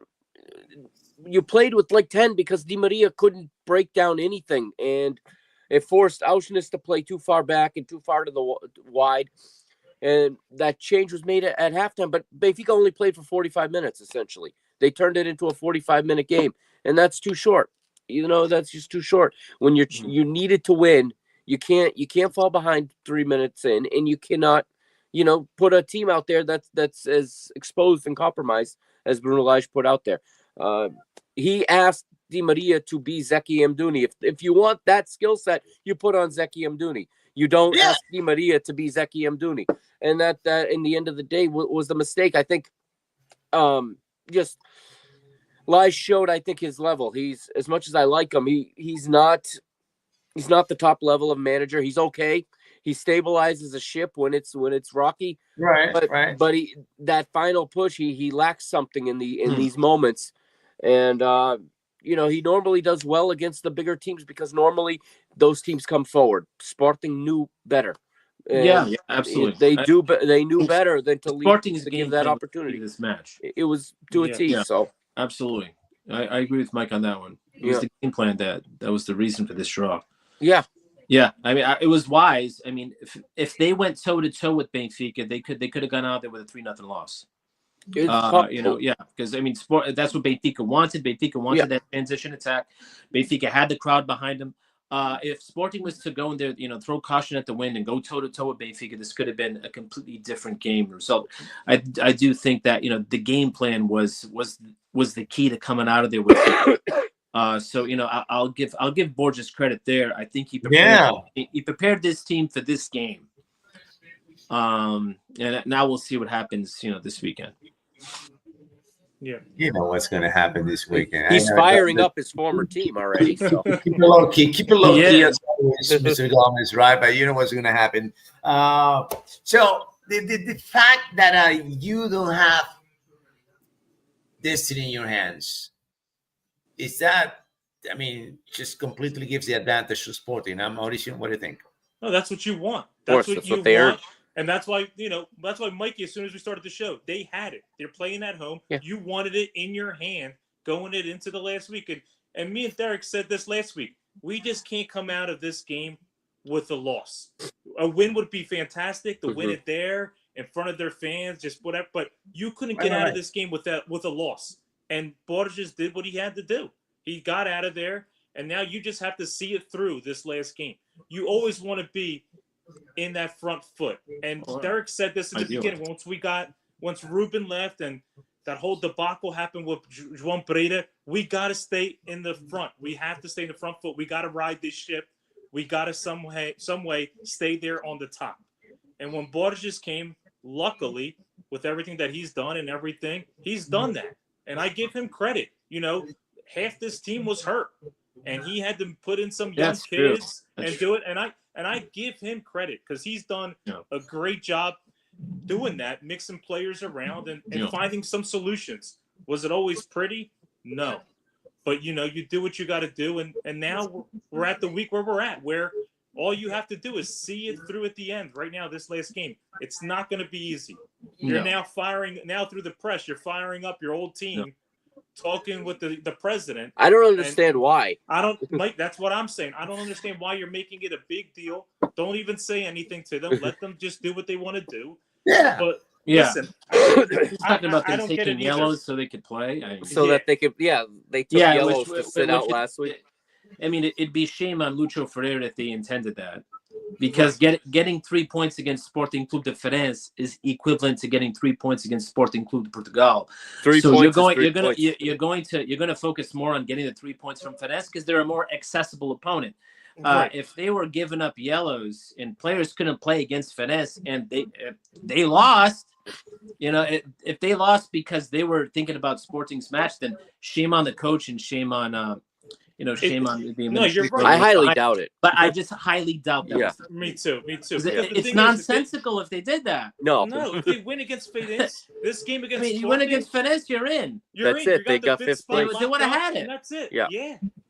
You played with like 10 because Di Maria couldn't break down anything, and it forced Auschwitz to play too far back and too far to the wide, and that change was made at halftime. But Benfica only played for 45 minutes essentially. They turned it into a 45-minute game, and that's too short. That's just too short. When you needed to win, you can't fall behind 3 minutes in, and you cannot, put a team out there that's as exposed and compromised as Bruno Lage put out there. He asked Di Maria to be Zeki Mduni. If you want that skill set, you put on Zeki Mduni. You don't ask Di Maria to be Zeki Mduni. And that in the end of the day was the mistake. I think just Lage showed, I think, his level. He's, as much as I like him, he's not the top level of manager. He's okay. He stabilizes a ship when it's rocky. Right. But that final push, he lacks something in these moments. And he normally does well against the bigger teams because normally those teams come forward. Sporting knew better. And absolutely. They knew better than to give that opportunity. This match, it was to a T. So absolutely, I agree with Mike on that one. It was the game plan that was the reason for this draw. Yeah, I mean, it was wise. I mean, if they went toe to toe with Benfica, they could have gone out there with a 3-0 loss. Because I mean, that's what Benfica wanted. Benfica wanted that transition attack. Benfica had the crowd behind them. If Sporting was to go in there, throw caution at the wind and go toe to toe with Benfica, this could have been a completely different game result. I do think that the game plan was the key to coming out of there with. I'll give Borges credit there. I think he prepared this team for this game. And now we'll see what happens, this weekend. Yeah. You know what's going to happen this weekend. He's firing up his former team already. So. Keep it low key. Keep it low key as always, Mr. Gomez, right? But you know what's going to happen. So the fact that you don't have destiny in your hands, is that I mean, just completely gives the advantage to Sporting. I'm Mauricio. What do you think? No, that's what you want. course, That's that's what what you they want. earned. And that's why, that's why Mikey, as soon as we started the show, they had it. They're playing at home. Yeah. You wanted it in your hand going it into the last week. And me and Derek said this last week. We just can't come out of this game with a loss. A win would be fantastic to win it there in front of their fans, just whatever. But you couldn't get out of this game with a loss. And Borges did what he had to do. He got out of there, and now you just have to see it through this last game. You always want to be in that front foot. And Derek said this in the beginning. Once Ruben left and that whole debacle happened with João Pereira, we got to stay in the front. We have to stay in the front foot. We got to ride this ship. We got to some way stay there on the top. And when Borges came, luckily, with everything that he's done and everything, he's done that. And I give him credit. Half this team was hurt, and he had to put in some young kids and do it. And I give him credit because he's done a great job doing that, mixing players around and finding some solutions. Was it always pretty? No. But, you do what you got to do. And now we're at the week where we're at, where all you have to do is see it through at the end. Right now, this last game, it's not going to be easy. You're now through the press, you're firing up your old team, talking with the president. I don't understand why. Mike, that's what I'm saying. I don't understand why you're making it a big deal. Don't even say anything to them. Let them just do what they want to do. Yeah. But Yeah. listen, He's talking about them taking yellows so they could play. That they could, they took yellows to sit out last week. I mean, it'd be shame on Lucho Ferreira if they intended that, because getting 3 points against Sporting Clube de Farense is equivalent to getting 3 points against Sporting Clube de Portugal. So you're going to focus more on getting the 3 points from Farense because they're a more accessible opponent. If they were giving up yellows and players couldn't play against Farense and they lost, if they lost because they were thinking about Sporting's match, then shame on the coach and shame on shame on the administration. No, you're right. I highly doubt it. But I just highly doubt that. Yeah. Me too. It's nonsensical if they did that. No, if they win against Farense, this game against you win against Farense, you're in. That's it. They got fifth place. They would have had it. That's it. Yeah.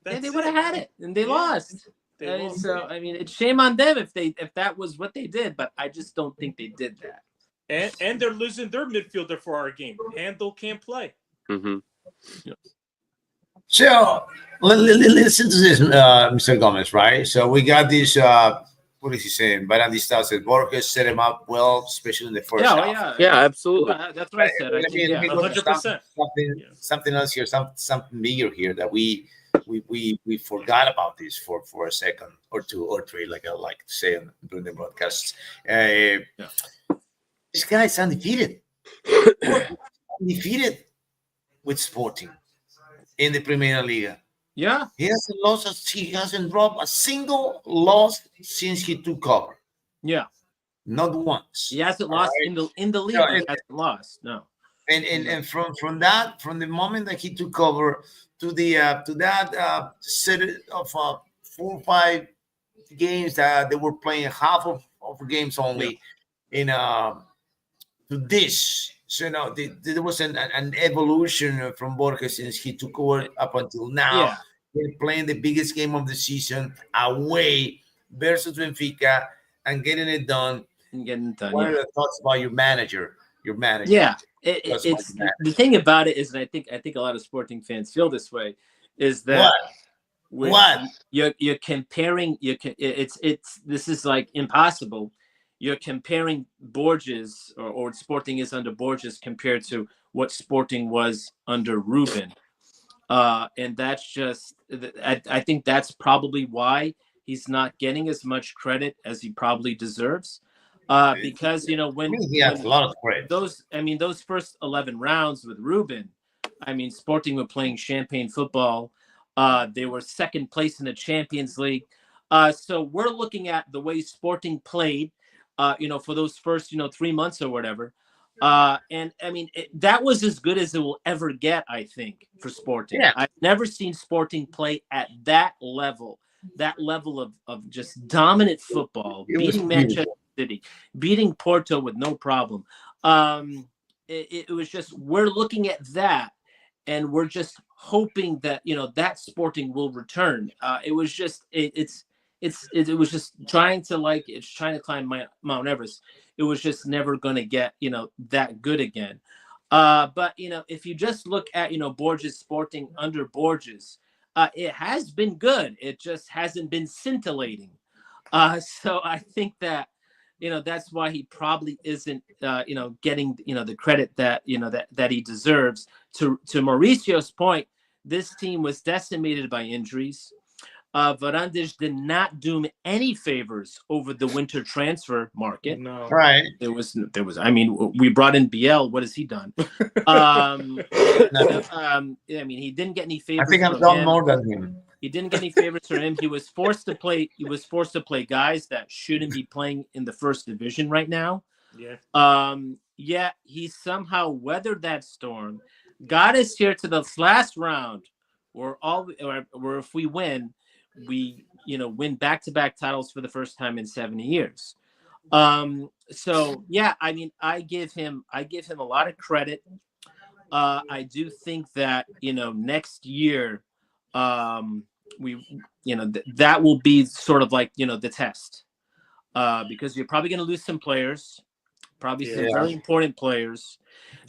They would have had it, and they lost. It's shame on them if that was what they did, but I just don't think they did that. And they're losing their midfielder for our game. Handel can't play. Mm-hmm. So listen to this, Mr. Gomez, right? So we got this. What is he saying? Barandista said Borges set him up well, especially in the first half. Yeah, absolutely. That's what I said. I think, 100%. Something else here, something bigger here that we forgot about this for a second or two or three, like I like to say during the broadcasts. This guy's undefeated. Undefeated with Sporting in the Primera Liga. Yeah. He hasn't dropped a single loss since he took over. Yeah. Not once. He hasn't lost in the league. He hasn't lost. No. And from the moment that he took over to that set of 4 or 5 games that they were playing half of games only to this. So there was an evolution from Borges since he took over up until now. Yeah. They're playing the biggest game of the season away versus Benfica and getting it done. What are the thoughts about your manager? Yeah, it's the thing about it is, and I think a lot of Sporting fans feel this way, is that you're comparing. This is like impossible. You're comparing Borges or Sporting is under Borges compared to what Sporting was under Ruben. And that's just, I think that's probably why he's not getting as much credit as he probably deserves. Because, when he has a lot of credit. Those first 11 rounds with Ruben, Sporting were playing champagne football. They were second place in the Champions League. So we're looking at the way Sporting played, for those first, 3 months or whatever. That was as good as it will ever get, I think, for Sporting. Yeah. I've never seen Sporting play at that level of just dominant football, beating Manchester City, beating Porto with no problem. It was just, we're looking at that, and we're just hoping that that Sporting will return. It was just it was just trying to climb Mount Everest. It was just never going to get that good again. But if you just look at Borges Sporting under Borges, it has been good. It just hasn't been scintillating. So I think that that's why he probably isn't getting the credit that that he deserves. To Mauricio's point, this team was decimated by injuries. Varandas did not do him any favors over the winter transfer market. No. Right. There was. I mean, we brought in Biel. What has he done? I mean, he didn't get any favors. I think I've done more than him. He didn't get any favors from him. He was forced to play. He was forced to play guys that shouldn't be playing in the first division right now. Yeah. Yet he somehow weathered that storm, got us here to the last round, where if we win, we win back-to-back titles for the first time in 70 years. So yeah, I mean, I give him a lot of credit. I do think that next year, that will be sort of like the test, because you're probably going to lose some players, probably some very important players.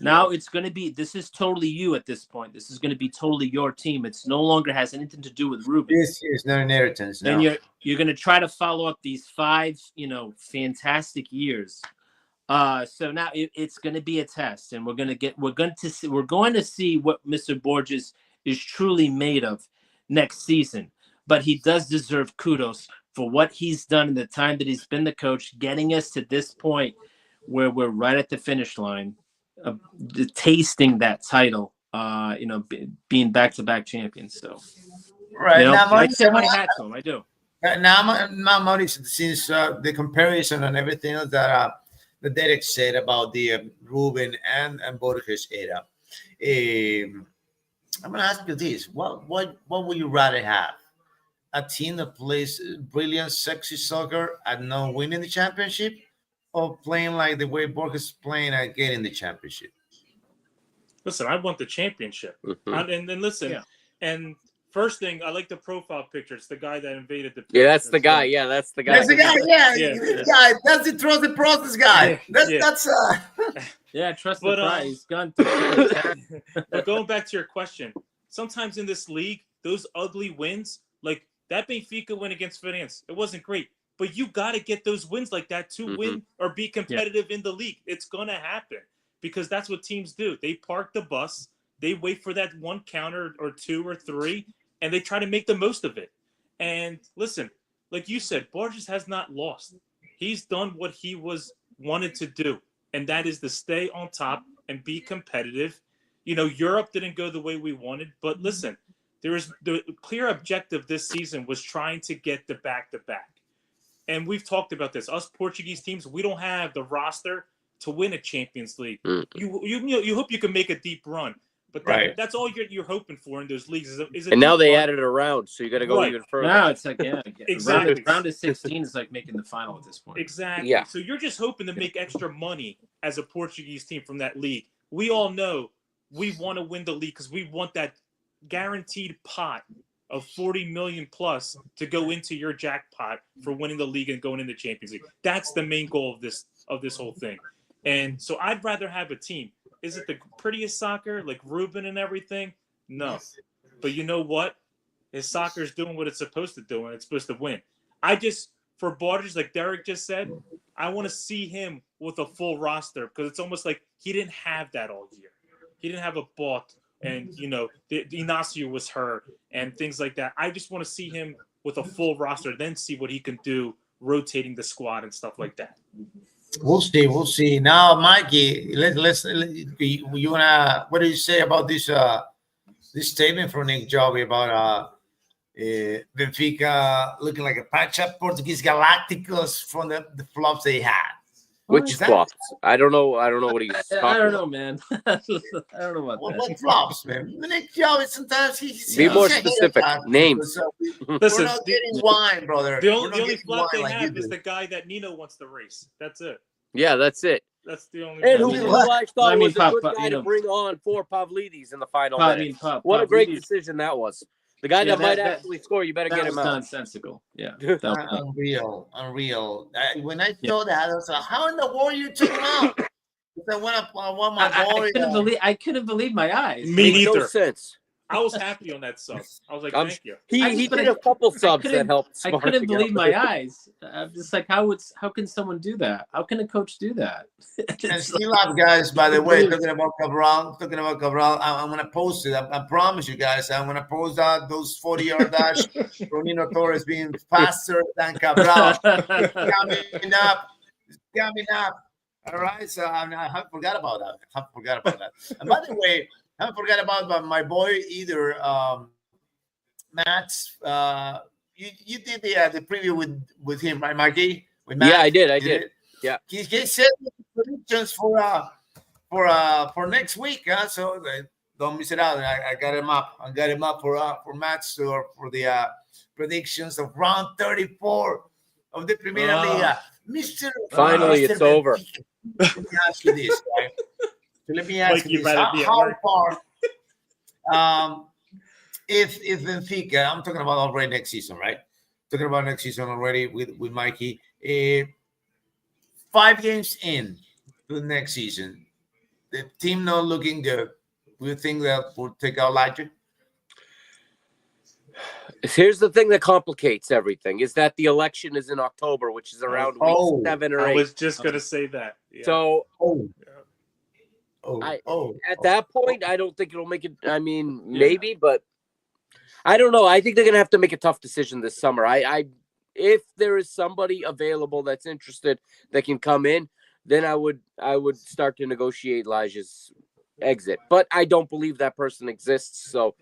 Now it's going to be, this is totally you at this point. This is going to be totally your team. It's no longer has anything to do with Ruben. This is no inheritance. No. And you're going to try to follow up these 5, fantastic years. So now it's going to be a test, and we're going to see what Mr. Borges is truly made of next season. But he does deserve kudos for what he's done in the time that he's been the coach, getting us to this point where we're right at the finish line of tasting that title, being back-to-back champions. So, right now, I tip my hat to him. I do. Now, Maurice, since the comparison and everything that Derek said about the Ruben and Borges era, I'm going to ask you this: what would you rather have? A team that plays brilliant, sexy soccer and not winning the championship, or playing like the way Borges is playing and getting the championship? Listen, I want the championship. And then listen, and first thing, I like the profile picture. It's the guy that invaded the pitch. Yeah, that's the guy. Yeah, that's the guy. That's the guy. Yeah. That's the trust the process guy. That's Yeah, trust the prize. Gun. But going back to your question, sometimes in this league, those ugly wins, like that Benfica win against Valence, it wasn't great. But you got to get those wins like that to win or be competitive in the league. It's going to happen because that's what teams do. They park the bus, they wait for that one counter or 2 or 3, and they try to make the most of it. And listen, like you said, Borges has not lost. He's done what he wanted to do, and that is to stay on top and be competitive. Europe didn't go the way we wanted, but listen, the clear objective this season was trying to get the back-to-back. And we've talked about this. Us Portuguese teams, we don't have the roster to win a Champions League. You hope you can make a deep run, but that's all you're hoping for in those leagues. And now they added it around, so you got to go even further. Now it's like exactly. Round of 16 is like making the final at this point. Exactly. Yeah. So you're just hoping to make extra money as a Portuguese team from that league. We all know we want to win the league because we want that guaranteed pot of 40 million plus to go into your jackpot for winning the league and going into the Champions League. That's the main goal of this whole thing. And so I'd rather have a team. Is it the prettiest soccer like Ruben and everything? No. But you know what? His soccer is doing what it's supposed to do, and it's supposed to win. For Borges, like Derek just said, I want to see him with a full roster because it's almost like he didn't have that all year. He didn't have a bot. And, Ignacio was hurt and things like that. I just want to see him with a full roster, then see what he can do rotating the squad and stuff like that. We'll see. Now, Mikey, let's you wanna, what do you say about this statement from Nick Joby about Benfica looking like a patch-up Portuguese Galacticos from the flops they had? Which flops? I don't know what he's talking about. I don't know, man. I don't know about that. What flops, man? Nick Joby, sometimes he's be more specific. Names. We're not getting wine, brother. The only flop they have is the guy that Nino wants to race. That's it. Yeah, that's it. That's the only. And one. who What? I thought I mean, was a Pop, good guy you to know- bring on for Pavlidis in the final I minutes. mean, What a great Pavlidis- decision that was. The guy Yeah, that might that- actually score, you better That get was him out. nonsensical. Yeah. That was Unreal. When I saw that, I was like, "How in the world you took him out?" I want my boy. I couldn't believe my eyes. Me Made no neither. sense. I was happy on that sub. I was like, I'm- thank you. He did a couple subs that couldn't- helped. I spark couldn't the believe game. my eyes. I'm just like, how can someone do that? How can a coach do that? And It's still up, guys. By the way, talking about Cabral, I'm gonna post it. I promise you guys, I'm gonna post that those 40-yard dash. Ronino Torres being faster than Cabral. Coming up. All right, so I haven't forgot about that. And by the way, I haven't forgot about my boy either. Matt's. You did the preview with him, right, Mikey? With Matt? Yeah, I did. it? Yeah. He said predictions for next week. So don't miss it out. I got him up. I got him up for Matt's for the predictions of round 34 of the Premier League. Mr. Finally, Mr. it's over. Let me ask you this, right? So let me ask Like you you this: better be at how work. far? If Benfica, I'm talking about already next season, right? Talking about next season already with Mikey. 5 games in to the next season, the team not looking good. Do you think that will take out Elijah? Here's the thing that complicates everything: is that the election is in October, which is around week 7 or I 8. was just gonna say that. Yeah. So At at that point, I don't think it'll make it. I mean, maybe, but I don't know. I think they're gonna have to make a tough decision this summer. If there is somebody available that's interested that can come in, then I would start to negotiate Elijah's exit. But I don't believe that person exists, so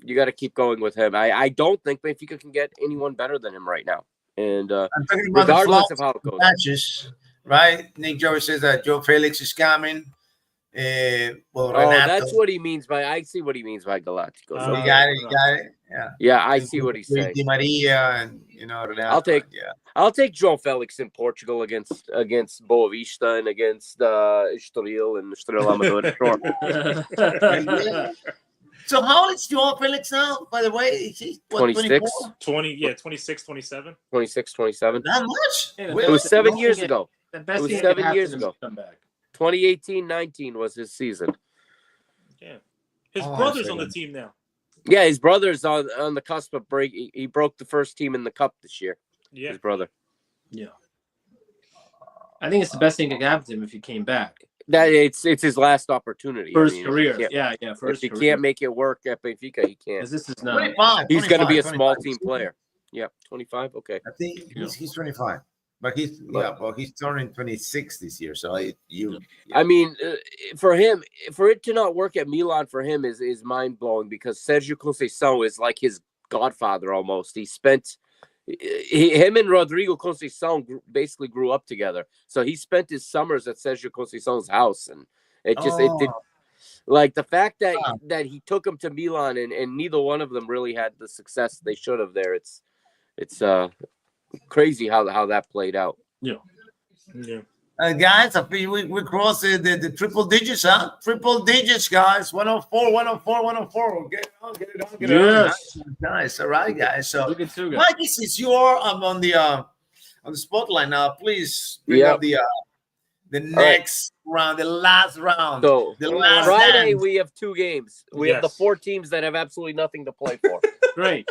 you got to keep going with him. I don't think Benfica can get anyone better than him right now. And I'm talking about regardless of how it goes, matches, right? Nick Joey says that Joe Felix is coming. Renato. that's what he means by. I see what he means by Galacticos. You got it. Yeah. Yeah, I see what he's saying. Di Maria and Renato. I'll take João Felix in Portugal against Boavista and against Estoril and Estrela Amadora. Sure. So how old is João Felix now? By the way, he's 26, 26, 27. 26, 27. That much? Yeah, It was 7 years ago. The best It was thing 7 that could years happen to him ago. is come back. 2018-19 was his season. Yeah. His Oh, brother's that's on the right. team now. Yeah, his brother's on the cusp of break. He broke the first team in the cup this year. Yeah. His brother. I think it's the best thing that could happen to him if he came back. That it's his last opportunity For I his mean, career. If For his he career. can't make it work at Benfica, he can't. 'Cause this is not. 25. He's going to be a 25, small 25. team player. Yep, 25. Okay. I think he's 25, but he's turning 26 this year. So I mean, for him, for it to not work at Milan for him is mind blowing because Sergio Conceição is like his godfather almost. Him and Rodrigo Conceição basically grew up together. So he spent his summers at Sergio Conceição's house, and it did. Like the fact that he took him to Milan and neither one of them really had the success they should have there. It's crazy how that played out. Yeah. guys, we crossed the triple digits, huh? Triple digits, guys. 104, 104, 104. Get it on. Yes. Nice. All right, guys. So, Look at Tuga. Mikey, since you're on the spotlight now, please bring up the next round, the last round. So the last Friday dance. we have 2 games. We have the 4 teams that have absolutely nothing to play for. Great.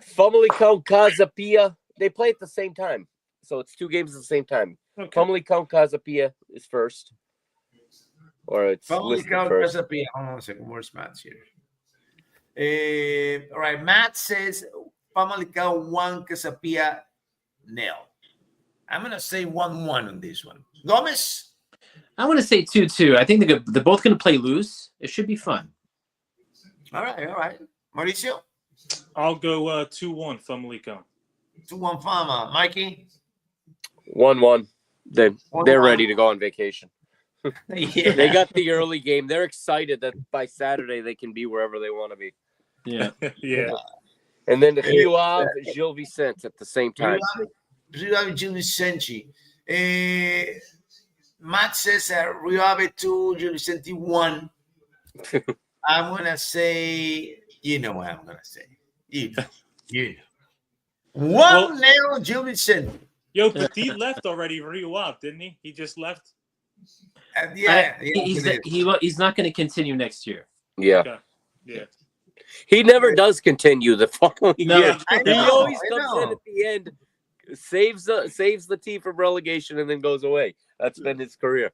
Famalicão, Casa Pia, they play at the same time. So it's 2 games at the same time. Okay. Famalicão, Casa Pia is first. Or it's listed Famalicão, first. Casa Pia. Hold on a second. Where's Matt's here? All right. Matt says Famalicão 1, Casa Pia 0. I'm going to say 1-1 on this one. Gomez? I want to say 2-2. I think they're both going to play loose. It should be fun. All right. Mauricio? I'll go 2-1 Famalicão. 2-1 Fama. Mikey? 1-1. They're 1-1. ready to go on vacation. Yeah. They got the early game. They're excited that by Saturday they can be wherever they want to be. Yeah. Yeah. And then the Rio Ave, Gil Vicente at the same time. Rio Ave Gil Vicente. Matt says Rio Ave 2, Gil Vicente 1. I'm going to say, you know what I'm going to say. You know. 1-0 Gil Vicente. Yo, Petit left already, Rio Ave, didn't he? He just left. He's not going to continue next year. Yeah. Okay. Yeah. He never does continue the following year. He always comes in at the end, saves the team from relegation, and then goes away. That's been his career.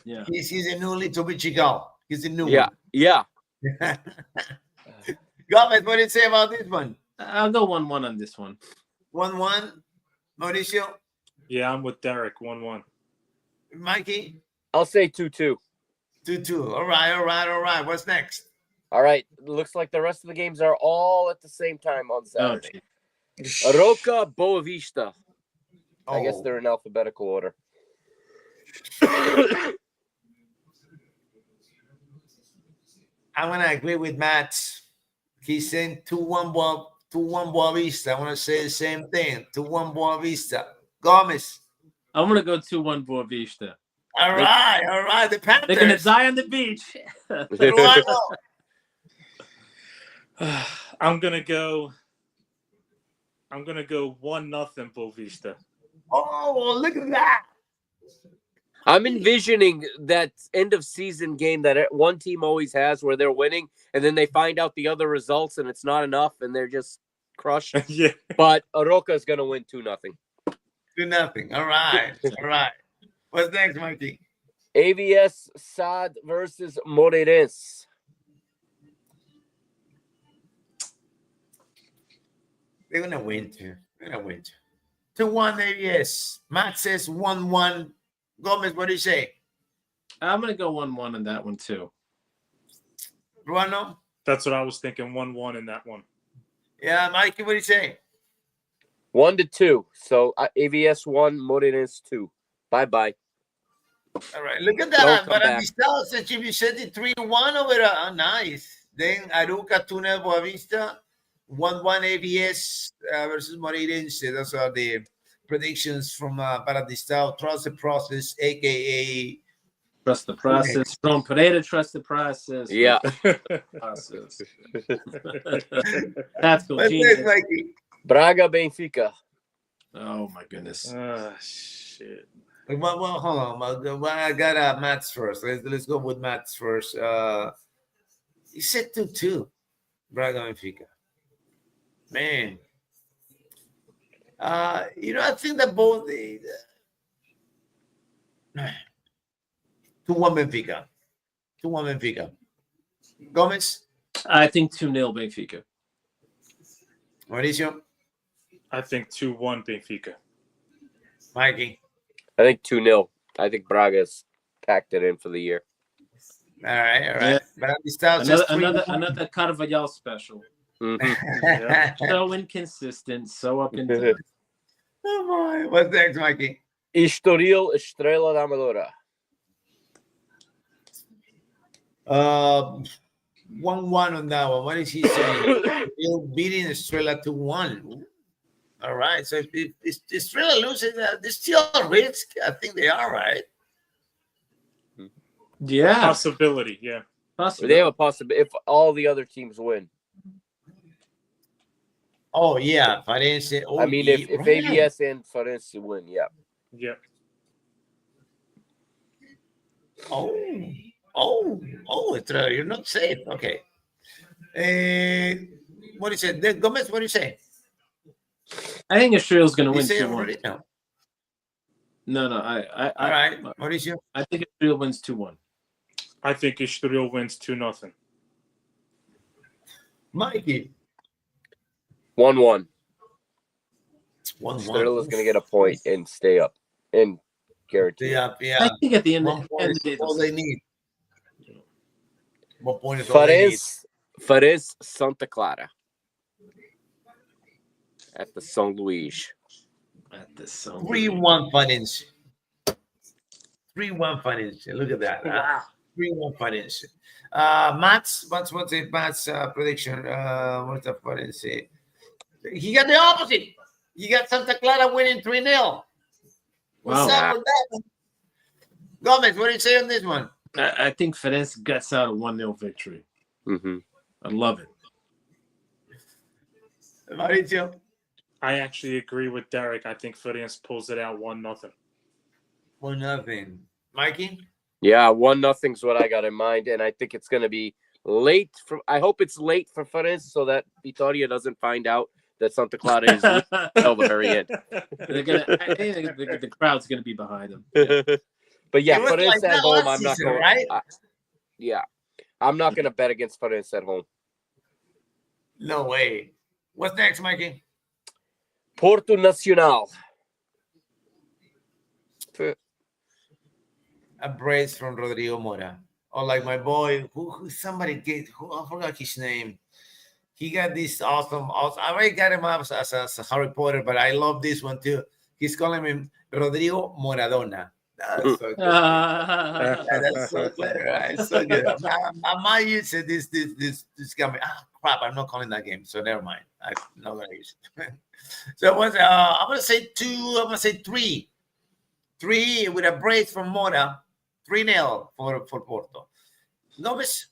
Yeah. He's a new little Bichigal. He's a new Yeah. one. Yeah. Gomez, what do you say about this one? I'll go 1-1 on this one. 1-1. Mauricio? Yeah, I'm with Derek. 1-1. Mikey? I'll say 2-2. 2-2. All right. What's next? All right. Looks like the rest of the games are all at the same time on Saturday. Oh, Roca, Boa Vista. I guess Oh. they're in alphabetical order. I'm going to agree with Matt. He's saying 2-1 Boa Vista. I want to say the same thing. 2-1 Boa Vista. Gomez. I'm going to go 2-1 Boa Vista. All right. The Panthers. They're going to die on the beach. Ruano. I'm gonna go 1-0 Bovista. Oh, look at that. I'm envisioning that end of season game that one team always has where they're winning and then they find out the other results and it's not enough and they're just crushed. Yeah. But Aroca is going to win 2-0. 2-0. All right. What's next, Mikey? AVS Sad versus Moreirense. They're going to win, too. 2-1 AVS. Matt says 1-1. Gomez, what do you say? I'm going to go 1-1 on that one, too. Ruano? That's what I was thinking. 1-1 in that one. Yeah, Mikey, what do you say? 1-2. So AVS 1, Moreirense 2. Bye-bye. All right. Look at Don't that. come back. Barandistao said you said it 3-1 over there. Oh, nice. Then Aruca, 2-0 Boa Vista. 1-1 AVS versus Moreirense. Those are the predictions from Barandistao. Trust the process, a.k.a. Trust the process. From Pereira, trust the process. Yeah. Process. Tactical What's genius. next, Mikey? Braga, Benfica. Oh, my goodness. Shit. Well, hold on. I got Matt's first. Let's go with Matt's first. He said 2-2. Braga Benfica. Man. I think that both 2-1 Benfica. 2-1 Benfica. Gomez? I think 2-0 Benfica. Mauricio? I think 2-1 Benfica. Mikey? I think 2-0. I think Braga's packed it in for the year. All right. Yeah. Barandistao says Another Carvajal special. Mm-hmm. So inconsistent, so up and down. Oh, boy. What's next, Mikey? Estoril, Estrela da Amadora. 1-1 on that one. What is he saying? You're beating Estrella 2-1. All right. So if Estrella loses, there's still a risk. I think they are, right? Yeah. Possibility, yeah. They have a possibility if all the other teams win. Oh, yeah. Farense. Oh, I mean, if AVS and Farense win, yeah. Yep. Estrella, you're not safe. Okay. What do you say? Gomez, what do you say? I think Estrela's going to You win say it 2-1. already? No. No. All right. Mauricio? I think Estrela wins 2-1. I think Estoril wins 2-0. Mikey? 1-1. 1-1. Estrela is going to get a point and stay up and guarantee. Yeah. I think at the end 1 of point the day, is all they need. 1 point is all they need. Farense, Santa Clara. At the São Luís. at this 3-1 Farense. 3-1 Farense. Look at that. Wow. 3-1 Farense. Matt's prediction? What's the Farense? He got the opposite. He got Santa Clara winning 3-0. What's Wow. up with that one? Gomez, what do you say on this one? I think Fidesz gets out a 1-0 victory. Mm-hmm. I love it. Mauricio? I actually agree with Derek. I think Fidesz pulls it out 1-0. 1-0. Mikey? Yeah, 1-0's what I got in mind, and I think it's going to be late. I hope it's late for Farense so that Vitória doesn't find out that Santa Clara is until the very end. I think the crowd's gonna be behind them. Yeah. But yeah, It was Farense like at that home, last I'm not season, going. right? Yeah, I'm not going to bet against Farense at home. No way. What's next, Mikey? Porto Nacional. A brace from Rodrigo Mora. Or like my boy, who somebody get, who I forgot his name. He got this awesome. I already got him up as a Harry Potter, but I love this one too. He's calling him Rodrigo Moradona. That's so good. That's so clever, right? So good. I might use it. This guy. Crap! I'm not calling that game, so never mind. I'm not gonna use it. So what's I'm gonna say 2. I'm gonna say 3. 3 with a brace from Mora. 3-0 for Porto. Gomez,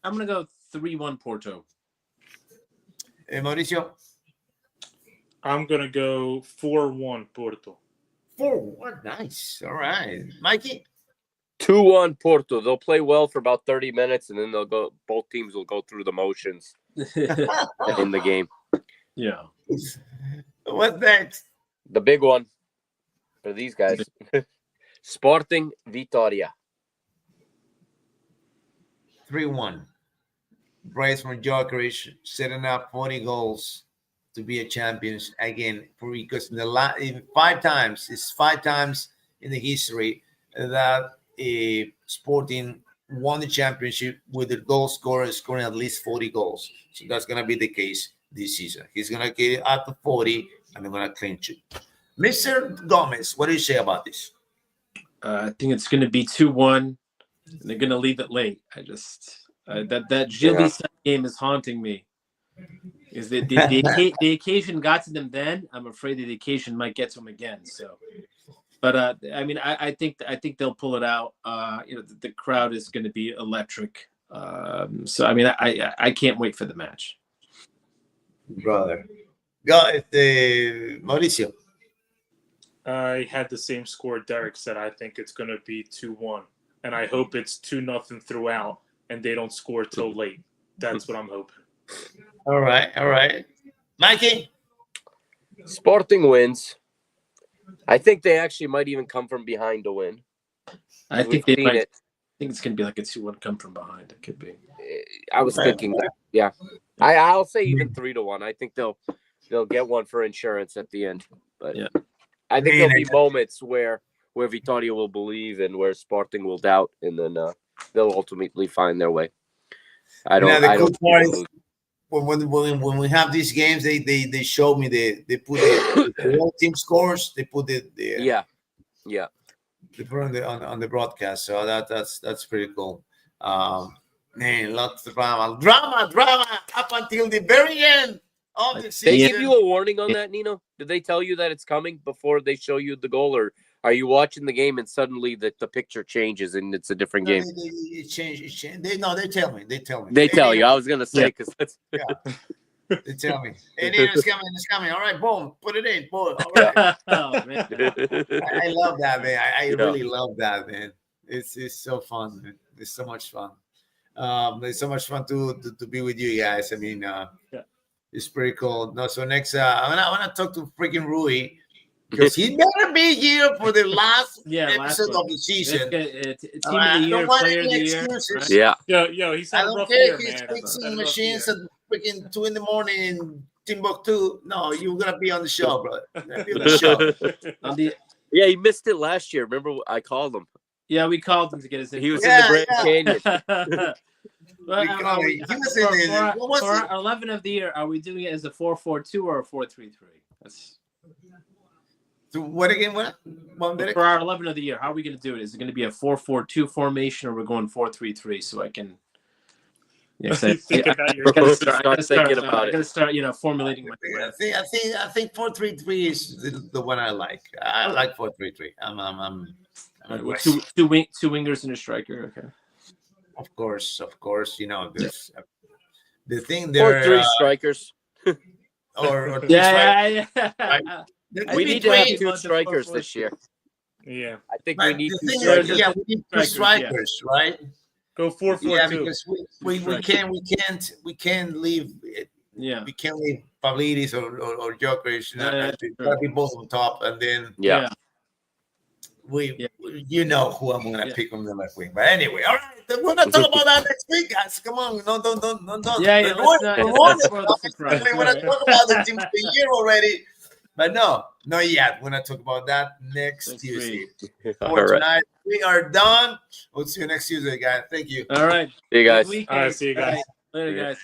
I'm gonna go 3-1 Porto. Mauricio. I'm going to go 4-1 Porto. 4-1. Nice. All right, Mikey. 2-1 Porto. They'll play well for about 30 minutes, and then they'll go. Both teams will go through the motions in the game. Yeah. What's next? The big one for these guys. Sporting Vitória. 3-1. Brace from Djokovic setting up 40 goals to be a champion again. Because in 5 times, it's 5 times in the history that Sporting won the championship with the goal scorer scoring at least 40 goals. So that's going to be the case this season. He's going to get it up to 40, and they're going to clinch it. Mr. Gomez, what do you say about this? I think it's gonna be 2-1. And they're gonna leave it late. I just that Gilly game is haunting me. Is that the occasion got to them then? I'm afraid that the occasion might get to them again. So, but I mean, I think they'll pull it out. The crowd is going to be electric. So I mean, I can't wait for the match. Brother, go Mauricio. I had the same score Derek said. I think it's going to be 2-1. And I hope it's 2-0 throughout and they don't score till late. That's what I'm hoping. All right. Mikey? Sporting wins. I think they actually might even come from behind to win. I think they might. I think it's going to be like a 2-1 come from behind. It could be. I was thinking that. Yeah. I'll say even 3-1. I think they'll get one for insurance at the end. But yeah. I think there'll be moments where Vitória will believe and where Sporting will doubt, and then they'll ultimately find their way. I don't. When we have these games, they show me they put the whole team scores. They put the yeah. They put on the broadcast. So that's pretty cool. Man, lots of drama up until the very end. They give you a warning on that, Nino? Did they tell you that it's coming before they show you the goal, or are you watching the game and suddenly the picture changes and it's a different game? It changed. They tell me. They tell you. I was gonna say because that's. Yeah. They tell me. Hey, Nino, it's coming. All right, boom, put it in. Boom. All right. Oh, man. I love that, man. I really love that, man. It's so fun, man. It's so much fun. It's so much fun to be with you guys. I mean, it's pretty cool. No, so next, I wanna talk to freaking Rui because he better be here for the last episode of the season. Team of the year, player of the year. Right? Yeah. Yo, he's had a rough year, man. He's fixing machines at freaking 2 a.m. in Timbuktu. No, you're gonna be on the show, bro. Be on the show. Yeah, he missed it last year. Remember, I called him. Yeah, we called him to get his. He was in the Grand Canyon. For our 11 of the year, are we doing it as a 4-4-2 or a 4-3-3? That's what again? What? For our 11 of the year, how are we going to do it? Is it going to be a 4-4-2 formation, or we're going 4-3-3? So I can. Yeah, 'cause You think about your I gotta Start start, I gotta start, thinking about I it. gotta start, formulating my plan. I think 4-3-3 is the one I like. I like 4-3-3. I'm All right, with aggressive. two wingers and a striker. Okay. Of course. You know, this the thing Or there, 3 strikers. or two strikers, Yeah. right? We need to have 2 strikers this year. Yeah. I think But we need the 2 thing strikers. is, yeah, we need two Strikers, yeah. strikers, right? Go 4-4-2. Yeah, because we strikers. can't leave it. Yeah. We can't leave Pavlidis or Jokic. That's They true. gotta be both on top, and then Yeah. you know who I'm gonna Yeah. pick on the left wing. But anyway, all right, we're gonna talk about that next week, guys. Come on, don't. Yeah. Don't Let's not spoil the surprise. We're gonna talk about the team of the year already, but no, not yet. We're gonna talk about that next Next Tuesday. week. All For right. tonight, we are done. We'll see you next Tuesday, guys. Thank you. See All right. you guys. Good weekend. All right, see you guys. All right. Later, Yeah. guys.